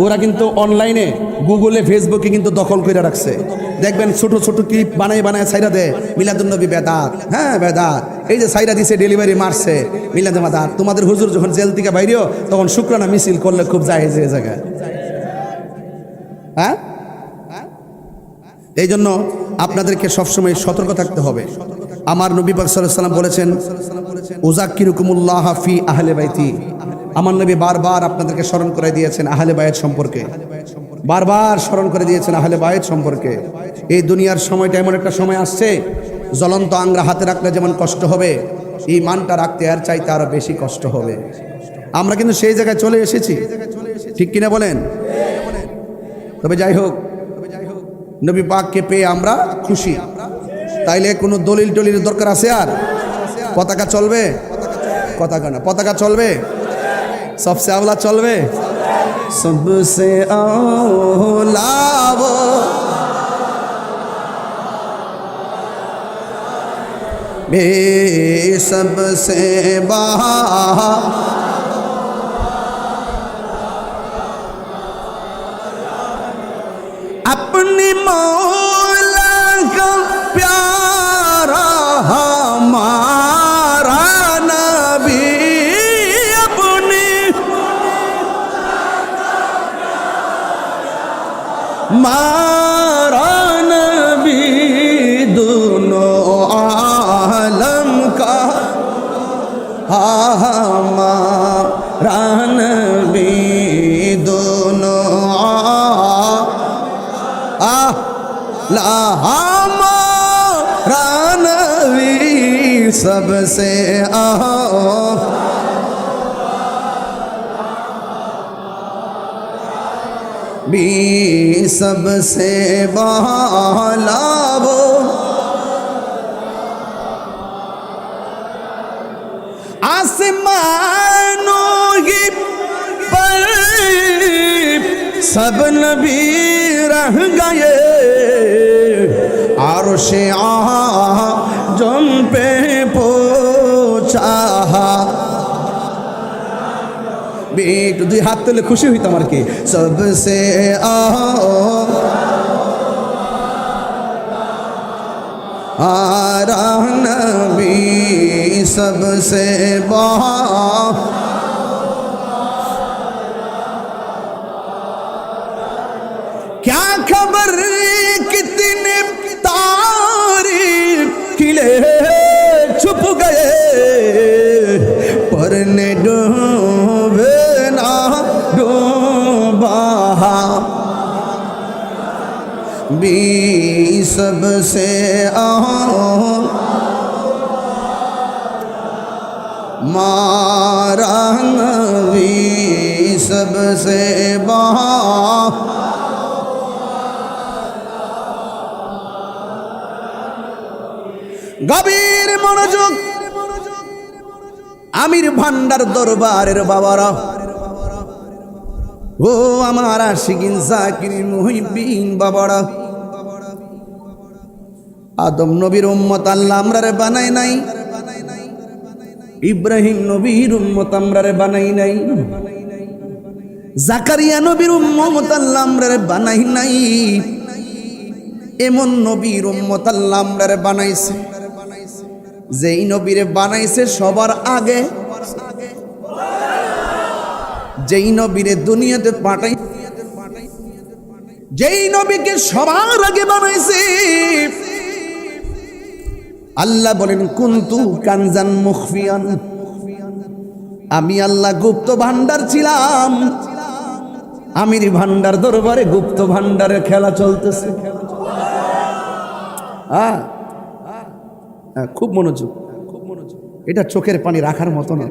ওরা কিন্তু অনলাইনে গুগলে ফেসবুকে কিন্তু দখল করে রাখছে। দেখবেন ছোট ছোট ক্লিপ বানায় ছাইরা দেয়, মিলাদুন্নবী বেদাত, হ্যাঁ বেদাত। এই যে ছাইরা দিছে, ডেলিভারি মারছে, মিলাদে বেদাত। তোমাদের হুজুর যখন জেল থেকে বাইরেও, তখন শুকরানা মিছিল করলে খুব জায়েজ এই জায়গায়। হ্যাঁ, এই জন্য আপনাদেরকে সবসময় সতর্ক থাকতে হবে। আমার নবী পাক সাল্লাল্লাহু আলাইহি ওয়াসাল্লাম বলেছেন, উযাক্কিরুকুমুল্লাহ ফি আহলি বাইতি। আমার নবী বারবার আপনাদেরকে স্মরণ করে দিয়েছেন আহলে বায়াত সম্পর্কে, বারবার স্মরণ করে দিয়েছেন আহলে বায়াত সম্পর্কে। এই দুনিয়ার সময়টা এমন একটা সময় আসছে, জ্বলন্ত আংরা হাতে রাখলে যেমন কষ্ট হবে, এই মানটা রাখতে আর চাইতে আরো বেশি কষ্ট হবে। আমরা কিন্তু সেই জায়গায় চলে এসেছি, ঠিক কিনা বলেন? তবে যাই হোক, নবী পাককে পেয়ে আমরা খুশি। তাইলে কোনো দলিল টলির দরকার আছে? আর পতাকা চলবে? পতাকা না, পতাকা চলবে, সবসে আওলা চলবে, সবসে আওলা বে সবসে বাহা अपनी मौला का प्यारा हमारा नबी, अपनी मारा नबी दोनों आलम का हमारा नबी दोनों हमारा नबी सबसे भी सबसे बाला वो आसमानों की पर सब नबी रह गए, आरशे आज़म पे पहुंचा। একটু দুই হাত তুলে খুশি হইতাম আর কি। সবসে आरा नबी सबसे क्या खबर कितने तारीफ खिले छुप गए, परने डूबे ना डूबा भी सबसे मारा नबी सबसे গভীর মনোযোগ। আমির ভান্ডার দরবারের বাবারা, ও আমার আশিকিন জাকিরিন মুহিব্বিন বাবারা, আদম নবীর উম্মত আল্লাহ আমরারে বানাই নাই, ইব্রাহিম নবীর উম্মত আমরারে বানাই নাই, জাকারিয়া নবীর উম্মত আল্লাহ আমরারে বানাই নাই। এমন নবীর উম্মত আল্লাহ আমরারে বানাইছে, যেই নবীরে বানাইছে সবার আগে, যেই নবীরে দুনিয়াতে পাঠাই, যেই নবীকে সবার আগে বানাইছে। আল্লাহ বলেন কুনতু কানজান মুখফিয়ান, আমি আল্লাহ গুপ্ত ভান্ডার ছিলাম। আমির ভান্ডার দরবারে গুপ্ত ভান্ডারের খেলা চলতেছে। খুব মনোযোগ, এটা চোখের পানি রাখার মতো না।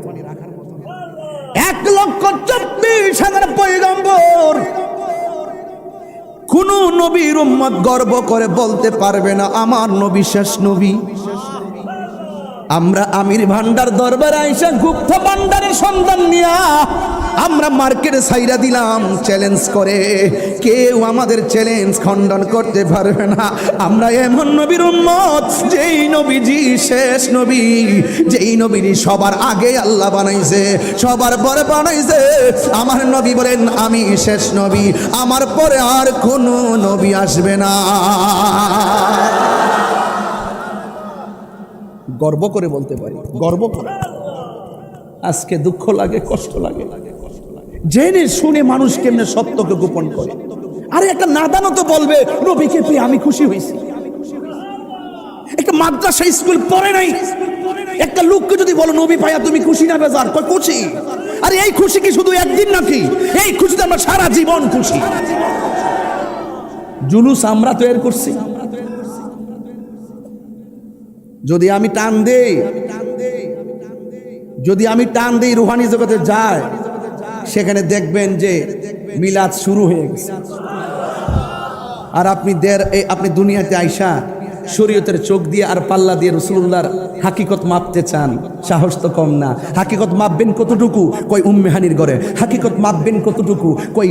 1,24,000 পয়গম্বর, কোন নবীর উম্মত গর্ব করে বলতে পারবে না আমার নবী শেষ নবী। আমরা আমির ভান্ডার দরবারে আইসা গুপ্ত ভান্ডারের সন্ধান নিয়া আমরা মার্কেটে ছাইরা দিলাম চ্যালেঞ্জ করে। কেউ আমাদের চ্যালেঞ্জ খণ্ডন করতে পারবে না। আমরা এমন নবীর উম্মত, যেই নবীজি শেষ নবী, যেই নবীজি সবার আগে আল্লাহ বানাইছে, সবার পরে বানাইছে। আমার নবী বলেন আমি শেষ নবী, আমার পরে আর কোনো নবী আসবে না। গর্ব করে বলতে পারি, গর্ব করে। আজকে দুঃখ লাগে, কষ্ট লাগে, জেনে শুনে মানুষ কেমনে সত্যকে গোপন করে। আরে একটা নাদানও তো বলবে নবীকে পেয়ে আমি খুশি হয়েছি। একটা মাদ্রাসা স্কুল পড়ে নাই, একটা লোককে যদি বলো নবী ভাইয়া তুমি খুশি না বেজার, কই খুশি। আরে এই খুশি কি শুধু একদিন নাকি? এই খুশিতে আমরা সারা জীবন খুশি। জুলুস আমরা তৈরি করছি। যদি আমি টান দেই, যদি আমি টান দেই রুহানি জগতে যায়, সেখানে দেখবেন যে মিলাদ শুরু হয়ে গেছে। আর আপনি দুনিয়াতে আইসা শরীয়তের চোখ দিয়ে আর পাল্লা দিয়ে রাসূলুল্লাহর হাকিকত মাপতে চান, সাহস তো কম না। হাকিকত মাপবেন কতটুকু? কই উম্মেহানির ঘরে। হাকিকত মাপবেন কতটুকু? কই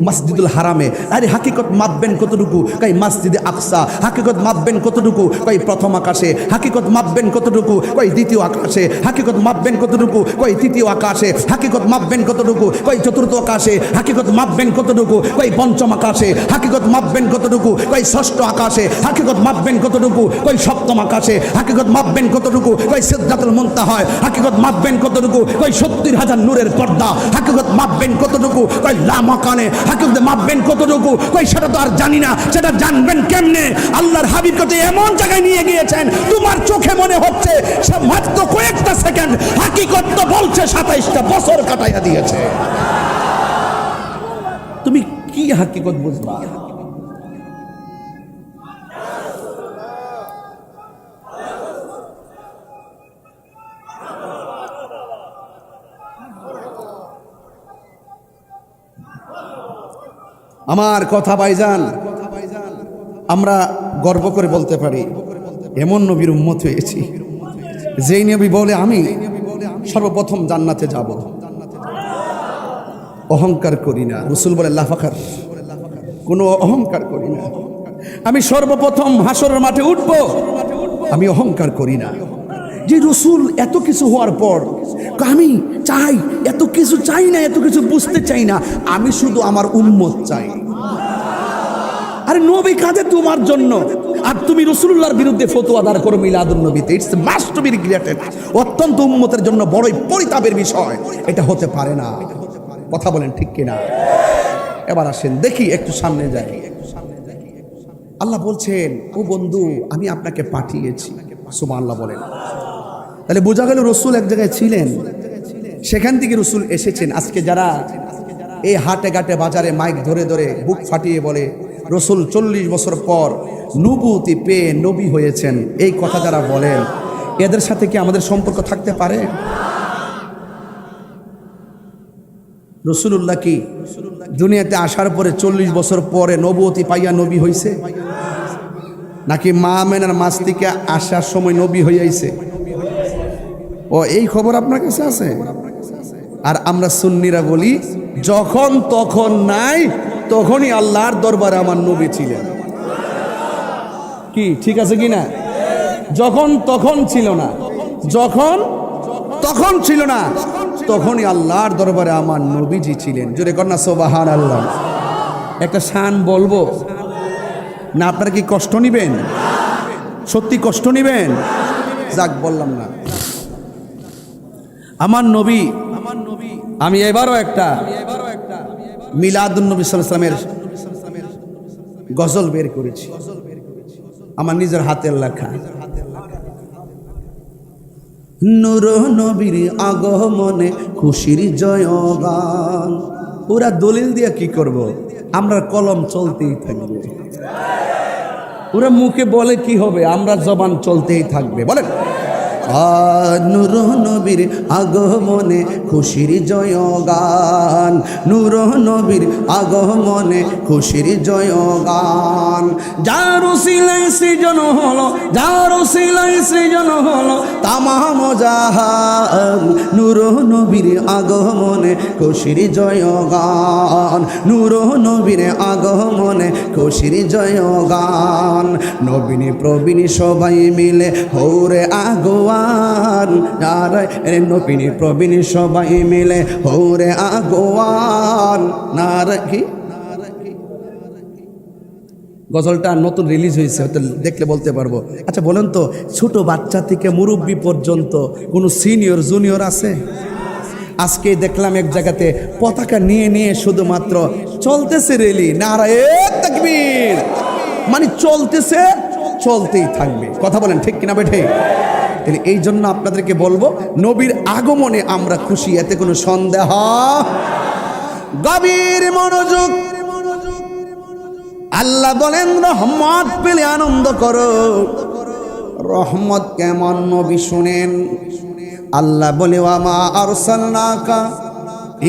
মসজিদুল হারামে। আরে হাকিকত মাপবেন কতটুকু? কই মসজিদে আকসা। হাকিকত মাপবেন কতটুকু? কই প্রথম আকাশে। হাকিকত মাপবেন কতটুকু? কই দ্বিতীয় আকাশে। হাকিকত মাপবেন কতটুকু? কই তৃতীয় আকাশে। হাকিকত মাপবেন কতটুকু? কই চতুর্থ আকাশে। হাকিকত মাপবেন কতটুকু? কই পঞ্চম আকাশে। হাকিকত মাপবেন কতটুকু? কই ষষ্ঠ আকাশে। হাকিকত মাপবেন কতটুকু? কই সপ্তম আকাশে। হাকিকত মাপবেন কতটুকু? কই সিদরাতুল মুনতাহা। হাকিকত মাপবেন কতটুকু? কই 70,000 নূরের পর্দা। হাকিকত মাপবেন কতটুকু? কই লামাকানে। হাকিকত মাপবেন কতটুকু? কই সেটা তো আর জানি না, সেটা জানবেন কেমনে? আল্লাহর হাবিব কত এমন জায়গায় নিয়ে গিয়েছেন, তোমার চোখে মনে হচ্ছে সে মাত্র কয়েকটা সেকেন্ড, হাকিকত তো বলছে 27টা বছর কাটাইয়া দিয়েছে। তুমি কি হাকিকত বুঝবা? আমার কথা ভাইজান, আমরা গর্ব করে বলতে পারি এমন নবীর উম্মত হয়েছি যেই নবী বলে আমি সর্বপ্রথম জান্নাতে যাব। অহংকার করি না। রাসূল বলে লা ফাখর, কোনো অহংকার করি না। আমি সর্বপ্রথম হাসরের মাঠে উঠব, আমি অহংকার করি না। যে রাসূল এত কিছু হওয়ার পর আমি চাই, এত কিছু চাই না, এত কিছু বুঝতে চাই না, আমি শুধু আমার উম্মত চাই। আরে নবী কাঁদে তোমার জন্য, আর তুমি রাসূলুল্লাহর বিরুদ্ধে ফতোয়া দাঁড় করো মিলাদুন নবীতে। It's must be regretted. অত্যন্ত উম্মতের জন্য বড়ই পরিতাপের বিষয়। এটা হতে পারে না। কথা বলেন ঠিক কিনা? এবার আসেন দেখি, একটু সামনে যাই। আল্লাহ বলছেন ও বন্ধু আমি আপনাকে পাঠিয়েছি। সুবহানাল্লাহ বলেন। তাহলে বোঝা গেল রাসূল এক জায়গায় ছিলেন, সেখান থেকে রাসূল এসেছেন। আজকে যারা এই হাটে ঘাটে বাজারে মাইক ধরে ধরে বুক ফাটিয়ে বলে রাসূল 40 বছর পর নবুয়তি পেয়ে নবী হয়েছেন, এই কথা যারা বলেন, এদের সাথে কি আমাদের সম্পর্ক থাকতে পারে? রাসূলুল্লাহ কি দুনিয়াতে আসার পরে 40 বছর পরে নবুয়তি পাইয়া নবী হইছে, নাকি মা আমেনার মাছ থেকে আসার সময় নবী হইয়াছে? ও এই খবর আপনার কাছে আছে? আর আমরা সুন্নিরা বলি যখন তখন নাই, তখনই আল্লাহর দরবারে আমার নবী ছিলেন। কি ঠিক আছে কি না? যখন তখন ছিল না, যখন তখন ছিল না, তখনই আল্লাহর দরবারে আমার নবীজি ছিলেন। জোরে কন্যা সুবহানাল্লাহ। একটা শান বলবো না? আপনারা কি কষ্ট নিবেন? সত্যি কষ্ট নিবেন? যাক বললাম না। আমার নবী, আমি এবারও একটা মিলাদুন নবী সাল্লাল্লাহু আলাইহি ওয়াসাল্লামের গজল বের করেছি, আমার নিজের হাতের লেখা। নূর নবীর আগমনে খুশির জয়গান। ওরা দলিল দিয়ে কি করব? আমরা কলম চলতেই থাকবে। ওরা মুখে বলে কি হবে? আমরা জবান চলতেই থাকবে। বলেন নূর নবীর আগমনে খুশির জয়গান, নূর নবীর আগমনে খুশির জয়গান। যার উসিলায় সৃজন হলো, যার উসিলায় সৃজন হলো তামাম জাহান। নূর নবীর আগমনে খুশির জয়গান, নূর নবীর আগমনে খুশির জয়গান। নবীনী প্রবীণ সবাই মিলে হৌরে আগোয়া, নবীনী প্রবীণ সবাই মিলে হৌরে আগোয়ান। কি গজলটা নতুন রিলিজ হয়েছে, হয়তো দেখলে বলতে পারবো। আচ্ছা বলেন তো, ছোট বাচ্চা থেকে মুরব্বী পর্যন্ত কোনো সিনিয়র জুনিয়র আছে? আজকে দেখলাম এক জায়গাতে পতাকা নিয়ে নিয়ে শুধুমাত্র চলতেছে রেলি, নারায়ে তাকবীর, মানে চলতেছে চলতেই থাকবে। কথা বলেন ঠিক কিনা বেঠে? তাহলে এই জন্য আপনাদেরকে বলবো, নবীর আগমনে আমরা খুশি, এতে কোনো সন্দেহ। গভীর মনোযোগ। আল্লাহ বলেন রহমত পেলে আনন্দ করো। রহমত কেমন নবী শুনেন। আল্লাহ বলে ওয়ামা আরসালনাকা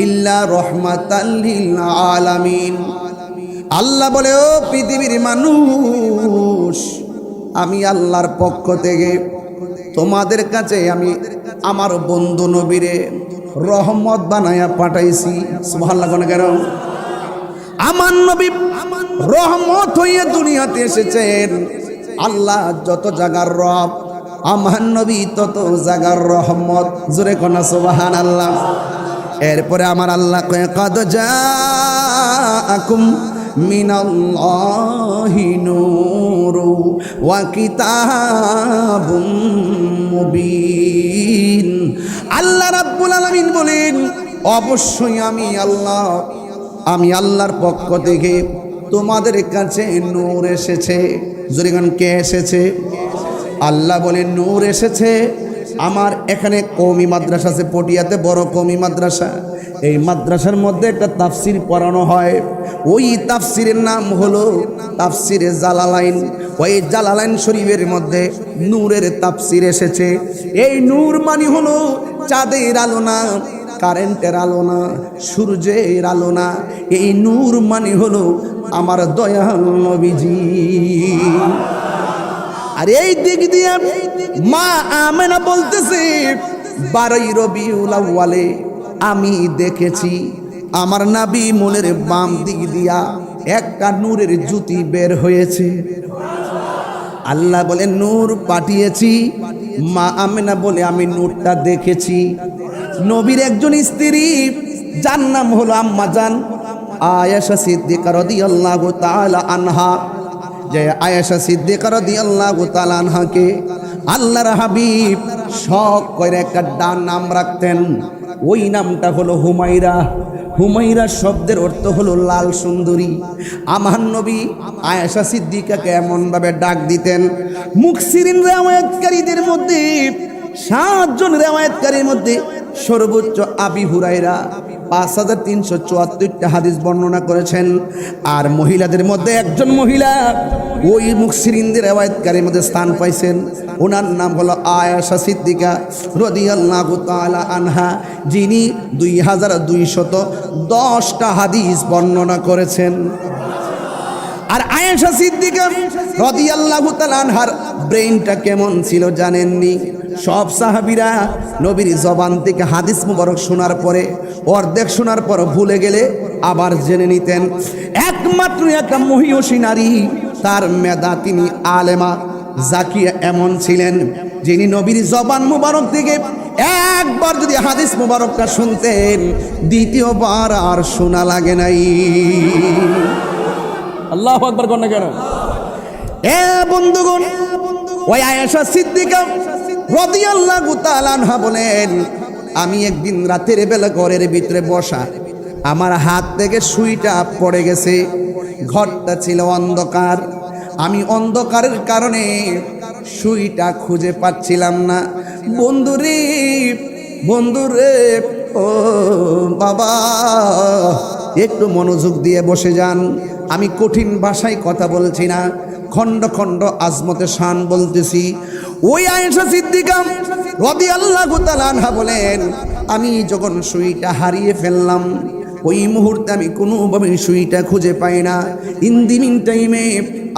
ইল্লা রাহমাতাল লিল আলামিন। আল্লাহ বলে ও পৃথিবীর মানুষ, আমি আল্লাহর পক্ষ থেকে তোমাদের কাছে আমি আমার বন্ধু নবীরে রহমত বানায়া পাঠাইছি। সুবহানাল্লাহ কেন? আমার নবী রহমত হয়ে দুনিয়াতে এসেছেন। আল্লাহ যত জায়গার রব, আমার নবী তত জায়গার রহমত। জোরে কোনা সুবহানাল্লাহ। এরপরে আমার আল্লাহ কয় কাদ জাআকুম মিনাল্লাহি নূরু ওয়া কিতাবুম মুবিন। আল্লাহ রাব্বুল আলামিন বলেন অবশ্যই আমি আল্লাহর পক্ষ থেকে তোমাদের কাছে নূর এসেছে। জরিগান কে এসেছে? আল্লাহ বলেন নূর এসেছে। আমার এখানে কওমি মাদ্রাসা আছে, পটিয়াতে বড় কওমি মাদ্রাসা। এই মাদ্রাসার মধ্যে একটা তাফসির পড়ানো হয়। ওই তাফসিরের নাম হলো তাফসিরে জালালাইন। ওই জালালাইন শরীফের মধ্যে নূরের তাফসির এসেছে। এই নূর মানে হলো চাঁদের আলো না, কারেন্টের আলো না, সূর্যের আলো না। এই নূর মানে হলো আমার দয়াল নবীজি। আর এই দিক দিয়ে মা আমেনা বলতেছে 12 রবিউল আউয়ালে আমি দেখেছি আমার নবী মনের বাম দিক দিয়া একটা নূরের জ্যোতি বের হয়েছে। আল্লাহ বলে নূর পাঠিয়েছি। মা আমেনা বলে আমি নূরটা দেখেছি। নবীর একজন স্ত্রী যার নাম হলো আম্মা জান আয়েশা সিদ্দিকা রাদিয়াল্লাহু তাআলা আনহা, যে আয়েশা সিদ্দিকা রাদিয়াল্লাহু তাআলা আনহাকে আল্লাহর হাবিব শখ করে একটা ডান নাম রাখতেন। ওই নামটা হলো হুমাইরা। হুমাইরা শব্দের অর্থ হলো লাল সুন্দরী। আমার নবী আয়েশা সিদ্দিকাকে এমনভাবে ডাক দিতেন। মুফাসসিরিন রিওয়ায়াতকারীদের মধ্যে 7 জন রিওয়ায়াতকারীর মধ্যে সর্বোচ্চ আবি হুরায়রা 5374টা হাদিস বর্ণনা করেছেন। আর মহিলাদের মধ্যে একজন মহিলা ওই মুফাসসিরিনদের রিওয়ায়াতকারীর মধ্যে স্থান পাইছেন। ওনার নাম হলো আয়েশা সিদ্দিকা রাদিয়াল্লাহু তাআলা আনহা, যিনি 2210টা হাদিস বর্ণনা করেছেন। আর আয়েশা সিদ্দিকা রাদিয়াল্লাহু তাআলা আনহার ব্রেইনটা কেমন ছিল জানেননি? সব সাহাবীরা নবীর জবান থেকে হাদিস মুবারক শোনার পরে অর্ধেক শোনার পর ভুলে গেলে আবার জেনে নিতেন। একমাত্র একটা মহিয়সী নারী, তার মেধা, তিনি আলেমা জাকিয়া এমন ছিলেন যিনি নবীর জবান মুবারক থেকে একবার যদি হাদিস মুবারকটা শুনতেন দ্বিতীয়বার আর শোনা লাগে নাই। আল্লাহু আকবার কোন কেন? এ বন্ধুগণ, ওই আয়েশা সিদ্দিকা রাদিয়াল্লাহু তাআলা আনহা বলেন আমি একদিন রাতের বেলা ঘরের ভিতরে বসা, আমার হাত থেকে সুইটা পড়ে গেছে। ঘরটা ছিল অন্ধকার। আমি অন্ধকারের কারণে সুইটা খুঁজে পাচ্ছিলাম না। বন্ধুরে ও বাবা, একটু মনোযোগ দিয়ে বসে যান। আমি কঠিন ভাষায় কথা বলছি না, খণ্ড খণ্ড আজমতে শান বলতেছি। ওই আয়েশা সিদ্দিকা রাদিয়াল্লাহু তাআলা আনহা বলেন আমি যখন সুইটা হারিয়ে ফেললাম, ওই মুহূর্তে আমি কোনোভাবে সুইটা খুঁজে পাই না। ইন দি মিন টাইমে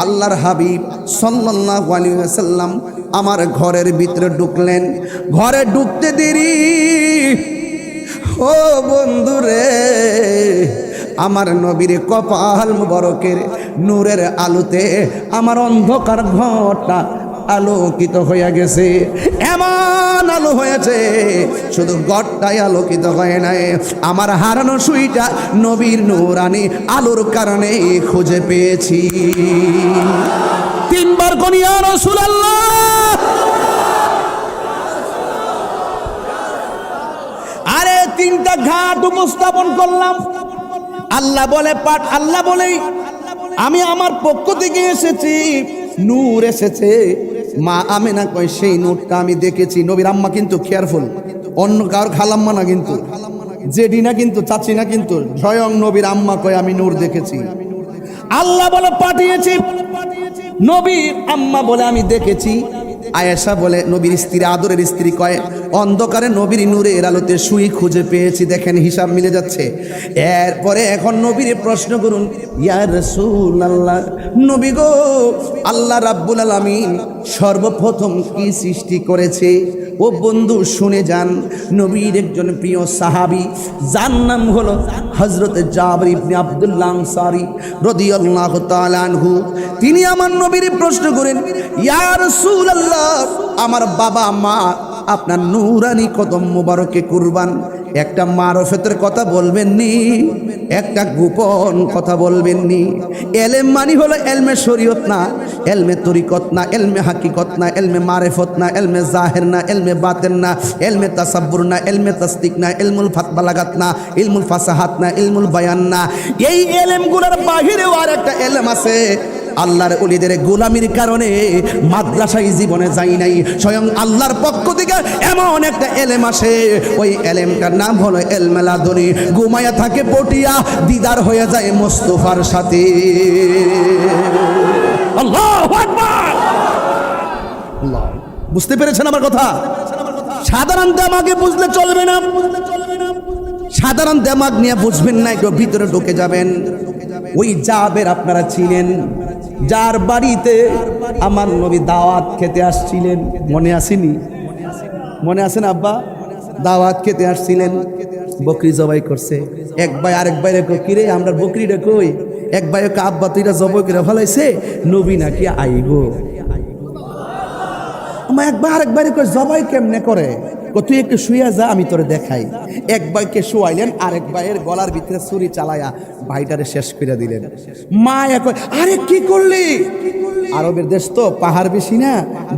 আল্লাহর হাবিব সাল্লাল্লাহু আলাইহি ওয়াসাল্লাম আমার ঘরের ভিতরে ঢুকলেন। ঘরে ঢুকতে দেরি, ও বন্ধুরে, আমার নবীর কপাল মুবারকের নূরের আলোতে আমার অন্ধকার ঘরটা আলোকিত হয়ে গেছে। এমন আলো হয়েছে, শুধু ঘরটাই আলোকিত হয় নাই, আমার হারানো সুইটা নবীর নূরানি আলোর কারণে খুঁজে পেয়েছি। 3 বার কোন ইয়া রাসূলুল্লাহ। আরে 3টা ঘাট উপস্থাপন করলাম। আল্লাহ বলে আমি আমার পক্ষ থেকে এসেছি নূর এসেছে। মা আমেনা কয় সেই নূরটা আমি দেখেছি। নবীর আম্মা কিন্তু কেয়ারফুল, অন্য কারোর খালাম্মা না কিন্তু, জেডি না কিন্তু, চাচি না কিন্তু, স্বয়ং নবীর আম্মা কয় আমি নূর দেখেছি। আল্লাহ বলে পাঠিয়েছি, নবীর আম্মা বলে আমি দেখেছি। আয়েশা বলে নবীর স্ত্রী, আদরের স্ত্রী কয় অন্ধকারে নবীর নূরের আলোতে সুই খুঁজে পেয়েছি। দেখেন হিসাব মিলে যাচ্ছে। এরপরে এখন নবীর প্রশ্ন করুন, ইয়া রাসূলুল্লাহ, নবী গো, আল্লাহ রাব্বুল আলামিন সর্বপ্রথম কি সৃষ্টি করেছে? ও বন্ধু শুনে যান, নবীর একজন প্রিয় সাহাবী যার নাম হলো হযরত জাবের ইবনে আব্দুল্লাহ আনসারী রাদিয়াল্লাহু তাআলা আনহু, তিনি আমার নবীর প্রশ্ন করেন, ইয়া রাসূলুল্লাহ, আমার বাবা মা আপনার নূরানি কদম মোবারকে কুরবান। একটা মারফতের কথা বলবেন নি, একটা গোপন কথা বলবেন নি। এলেম মানি হলো এলমে শরীয়ত না, এলমে তরিকত না, এলমে হাকিকত না, এলমে মারেফত না, এলমে জাহের না, এলমে বাতেন না, এলমে তাসাব্বুর না, এলমে তাসদিক না, ইলমুল বালাগাত না, ইলমুল ফাসাহাত না, ইলমুল বায়ান না। এই এলেমগুলোর বাহিরেও আর একটা এলেম আছে। আল্লাহর ওলিদের গোলামির কারণে মাদ্রাসায় জীবনে যাই নাই, স্বয়ং আল্লাহর পক্ষ থেকে এমন একটা এলেম আসে, ওই এলেমটার নাম হলো ইলমে লাদুনী। ঘুমায়া থাকে পটিয়া, দিদার হয়ে যায় মুস্তাফার সাথে। আল্লাহু আকবার। আল্লাহ, বুঝতে পেরেছেন আমার কথা? সাধারণ দেমাগে বুঝলে চলবে না, সাধারণ দেমাগ নিয়ে বুঝবেন না, একটু ভিতরে ঢুকে যাবেন। ওই জাবের আপনারা ছিলেন, যার বাড়িতে আমার নবী দাওয়াত খেতে আসছিলেন, মনে আসেনি? মনে আছে না আব্বা? দাওয়াত খেতে আসছিলেন, বকরি জবাই করছে। এক ভাই আরেক ভাইরে কই, কিরে আমরা বকরিটা কই? এক ভাই কে, আব্বা তুইটা জবাই করে ফেলাইছে, নবী নাকি আইব। আমার এক ভাই আরেক ভাইরে কই, জবাই কেমনে করে? তুই একটু শুয়ে যা, আমি তোরে দেখাই। এক ভাইকে শুয়াইলেন, আরেক ভাইয়ের গলার ভিতরে ছুরি চালায়া ভাইটারে শেষ করে দিলেন। মা কয়, আরে কি করলি? আরবের দেশ তো, পাহাড় বেশি না,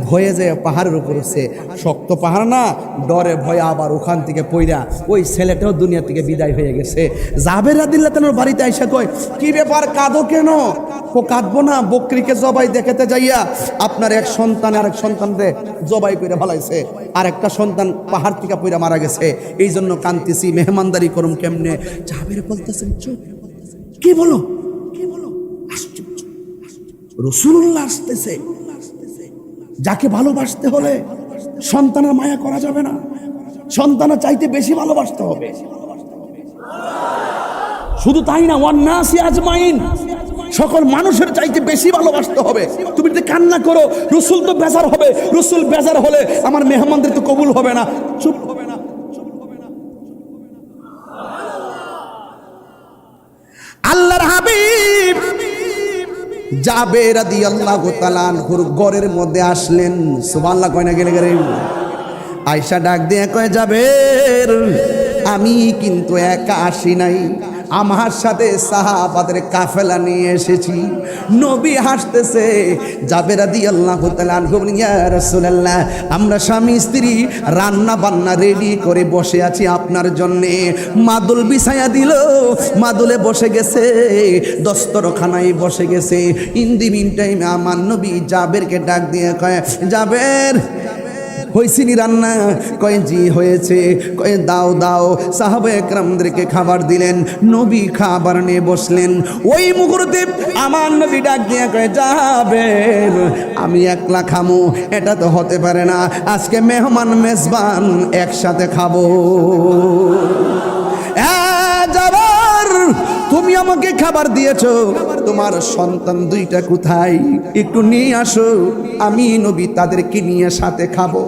ভয়ে যায় পাহাড়ের উপর উঠছে, শক্ত পাহাড় না, ডরে ভয়ে আবার ওখান থেকে পইরা ওই ছেলেটাও দুনিয়া থেকে বিদায় হয়ে গেছে। জাবের রাদিয়াল্লাহু তাআলার বাড়িতে আইসা কয়, কি ব্যাপার, কাঁদো কেন? ও কাঁদবো না, বকরিকে জবাই দেখাতে যাইয়া আপনার এক সন্তান আরেক সন্তানরে জবাই করে ফেলাইছে, আর একটা সন্তান পাহাড় থেকে পইরা মারা গেছে, এই জন্য কাঁদতেছি, মেহমানদারি করুম কেমনে? জাবের বলতেছেন, চুপ, কি বলো? রাসূলুল্লাহ আসতেছে, যাকে ভালোবাসতে হলে সন্তানের মায়া করা যাবে না, সন্তানের চাইতে বেশি ভালোবাসতে হবে। শুধু তাই না, ওয়ান্নাসি আজমাইন, সকল মানুষের চাইতে বেশি ভালোবাসতে হবে। তুমি যদি কান্না করো, রাসূল তো বেজার হবে, রাসূল বেজার হলে আমার মেহমানদের তো কবুল হবে না। চুপ হবে না। আল্লাহর হাবিব জাবের রাদিয়াল্লাহু তাআলা আনহুর ঘরের মধ্যে আসলেন। সুবহানাল্লাহ কয় না? গেলে গেলে আয়েশা ডাক দিয়ে কয়, জাবের, আমি কিন্তু একা আসি নাই, আমার সাথে সাহাবাদের কাফেলা নিয়ে এসেছি। নবী হাসতেছে। জাবের রাদিয়াল্লাহু তাআলা আনহু বলেন, ইয়া রাসূলুল্লাহ, আমরা স্বামী স্ত্রী রান্না বান্না রেডি করে বসে আছি আপনার জন্যে। মাদুল বিছায়া দিল, মাদুলে বসে গেছে, দস্তরখানায় বসে গেছে। ইন দি মিন টাইমে আমার নবী জাবেরকে ডাক দিয়ে কয়, জাবের, হয়েছিনি রান্না? কয় জি হয়েছে। কয় দাও দাও। সাহাবা একরামদেরকে খাবার দিলেন, নবী খাবার নিয়ে বসলেন। ওই মুহূর্তে আমার নবী ডাক দিয়ে কয়, জাবের, আমি একলা খামু, এটা তো হতে পারে না, আজকে মেহমান মেজবান একসাথে খাবো। জাবের, তুমি আমাকে খাবার দিয়েছো, তোমার সন্তান দুইটা কোথায়? একটু নিয়ে আসো, আমি নবী তাদেরকে নিয়ে সাথে খাবো।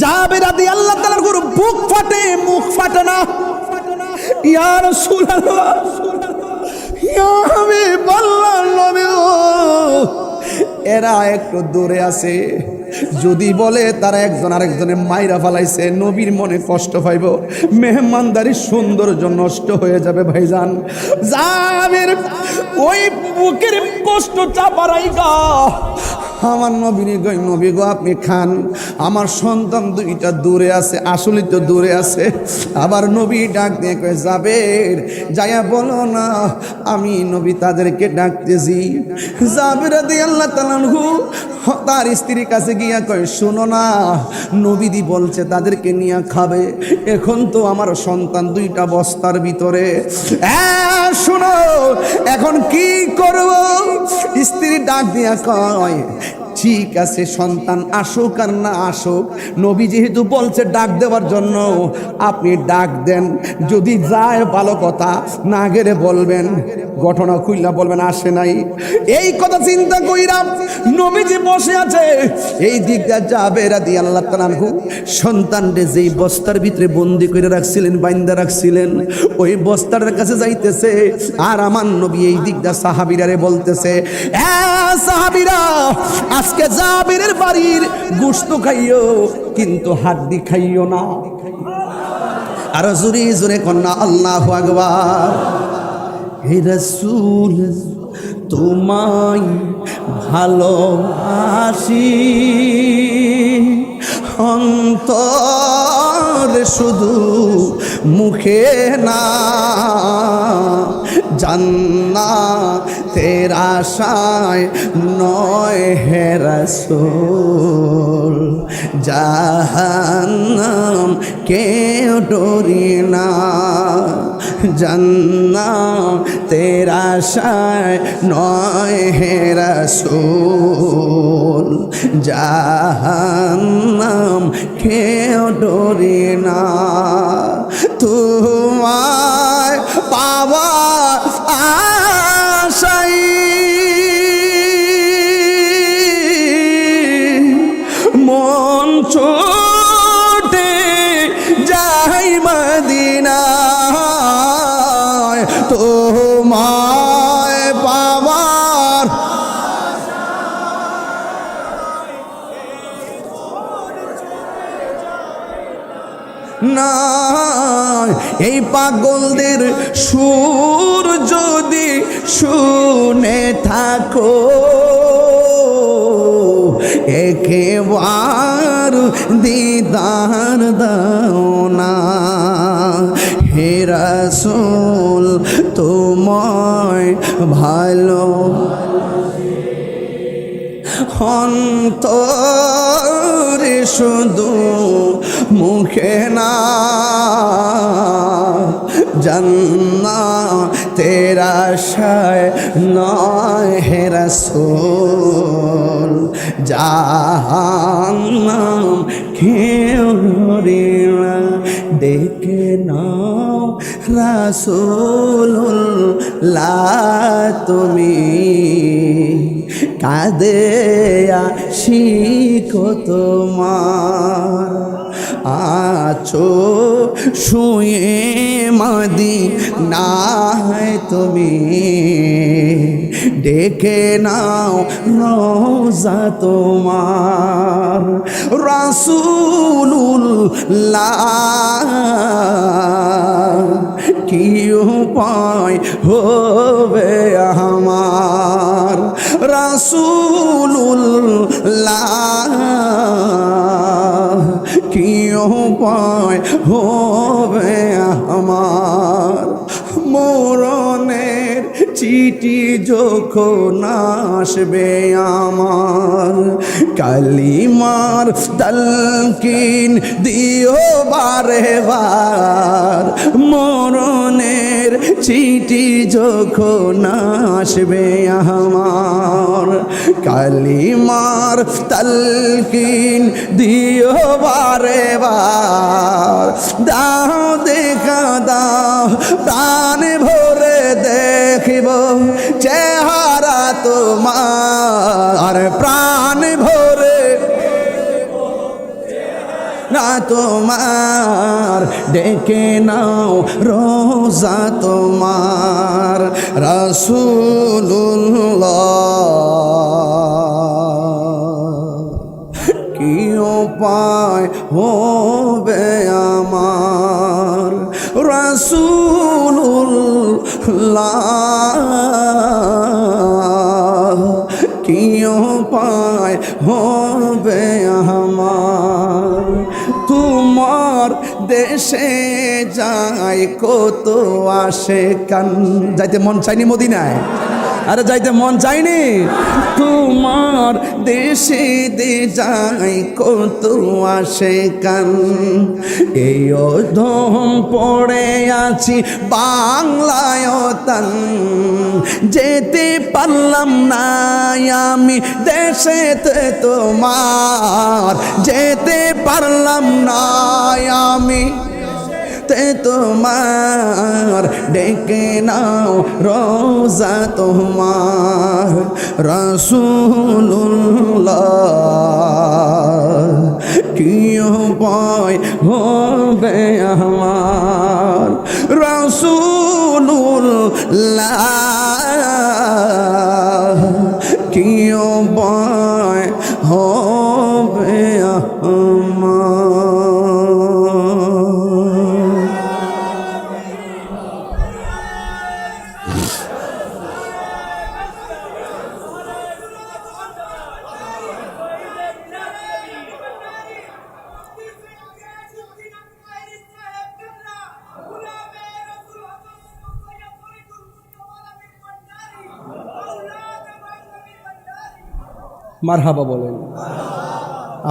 জাবের রাদিয়াল্লাহু তাআলার বুক ফাটে, মুখ ফাটে না। ইয়া রাসূলুল্লাহ, ইয়া হাবিবাল্লাহ, নবী গো, এরা একটু দূরে আছে, যদি বলে তারা একজন আরেকজনের মাইরা ফেলাইছে, নবীর মনে কষ্ট পাইব, মেহমানদারির সৌন্দর্য নষ্ট হয়ে যাবে। ভাইজান, জাবের ওই বুকের কষ্ট চাপারাইগা আমার নবীর কই নবী গো আপনি খান, আমার সন্তান দুইটা দূরে আছে, আসলে তো দূরে আছে। আবার নবী ডাক দিয়ে কয়ে জাবের যায়া বলো না আমি নবী তাদেরকে ডাকতেছি। জাবের রাদিয়াল্লাহু তাআলা আনহু তার স্ত্রীর কাছে গিয়া কয় শোনো না, নবীদি বলছে তাদেরকে নিয়ে খাবে, এখন তো আমার সন্তান দুইটা বস্তার ভিতরে, শোনো এখন কি করব? স্ত্রী ডাক দিয়া কয় ঠিক আছে সন্তান আসুক আর না আসুক, নবী যেহেতু বলছে ডাক দেওয়ার জন্য আপনি ডাক দেন, যদি যায় ভালো কথা, না গেলে বলবেন ঘটনা খুইলা বলবেন আসে নাই। এই কথা চিন্তা কইরা নবীজি বসে আছে, এই দিকটা জাবের রাদিয়াল্লাহু তাআলা আনহু সন্তানরে যেই বস্তার ভিতরে বন্দি করে রাখছিলেন, বাইন্দা রাখছিলেন, ওই বস্তার কাছে যাইতেছে। আর আমার নবী এই দিকটা সাহাবীরারে বলতেছে সাহাবীরা আজকে জাবেরের বাড়ির গোশত খাইও কিন্তু হাড্ডি খাইও না। আর জোরে জোরে কন্যা আল্লাহু আকবার। হে রাসূল তোমায় ভালোবাসি, অন্তর শুধু মুখে না, জান্নাতের আশায় নয় হে রাসূল, জাহান্নাম কেউ ডরি না, জান্নাতের আশায় নয় হে রাসূল, জাহান্নাম কেউ ডরি না, তোমায় পাওয়া আশাই মন ছোটে যাই মদিনায়, তোমায় পাওয়ার না। এই পাগলদের সুর যদি শুনে থাকো, একেবার দিদার দাও না হে রাসূল তোমায় ভালো অন্তরে শুধু মুখে না, জান্নাতের আশায় নয় হে রাসূল, জাহান্নাম কেউ ডরে না। ডেকে নাও রাসূলুল্লাহ তুমি, কাঁদে আশিক তোমার, আছো শুয়ে মদিনায় তুমি, ডেকে নাও রোজা তোমার। রাসূলুল্লাহ কি উপায় হবে আমার, রাসূলুল্লাহ কি উপায় হবে আমার, মরণের চিঠি যখন আসবে আমার, কালিমার তালকিন দিও বারে বার, মরণের চিঠি যখন আসবে আমার, কালিমার তালকিন দিও বারে বার, দাও দেখা দাও প্রাণ ভরে দেখিব চেহারা তোমার, প্রাণ ভরে না তোমার, ডেকে নাও রোজা তোমার। রাসূলুল্লাহ কি উপায় হবে আমার, রাসূলুল্লাহ কি উপায় হবে আমার? তোমার দেশে যাই কত আসে কান। যাইতে মন চাইনি মদিনায়? আরে যাইতে মন চাইনি? তোমার দেশে দে যাই কত আসে কান। এই অধম পড়ে আছি বাংলায় তান, যেতে পারলাম না আমি দেশেতে তোমার, যেতে পারলাম না আমি তে তোমার। ডেকে নাও রোজা তোমার রাসূলুল্লাহ, কি উপায় হবে আমার? রাসূলুল্লাহ, কি উপায় হবে আমার? মারহাবা বলেন।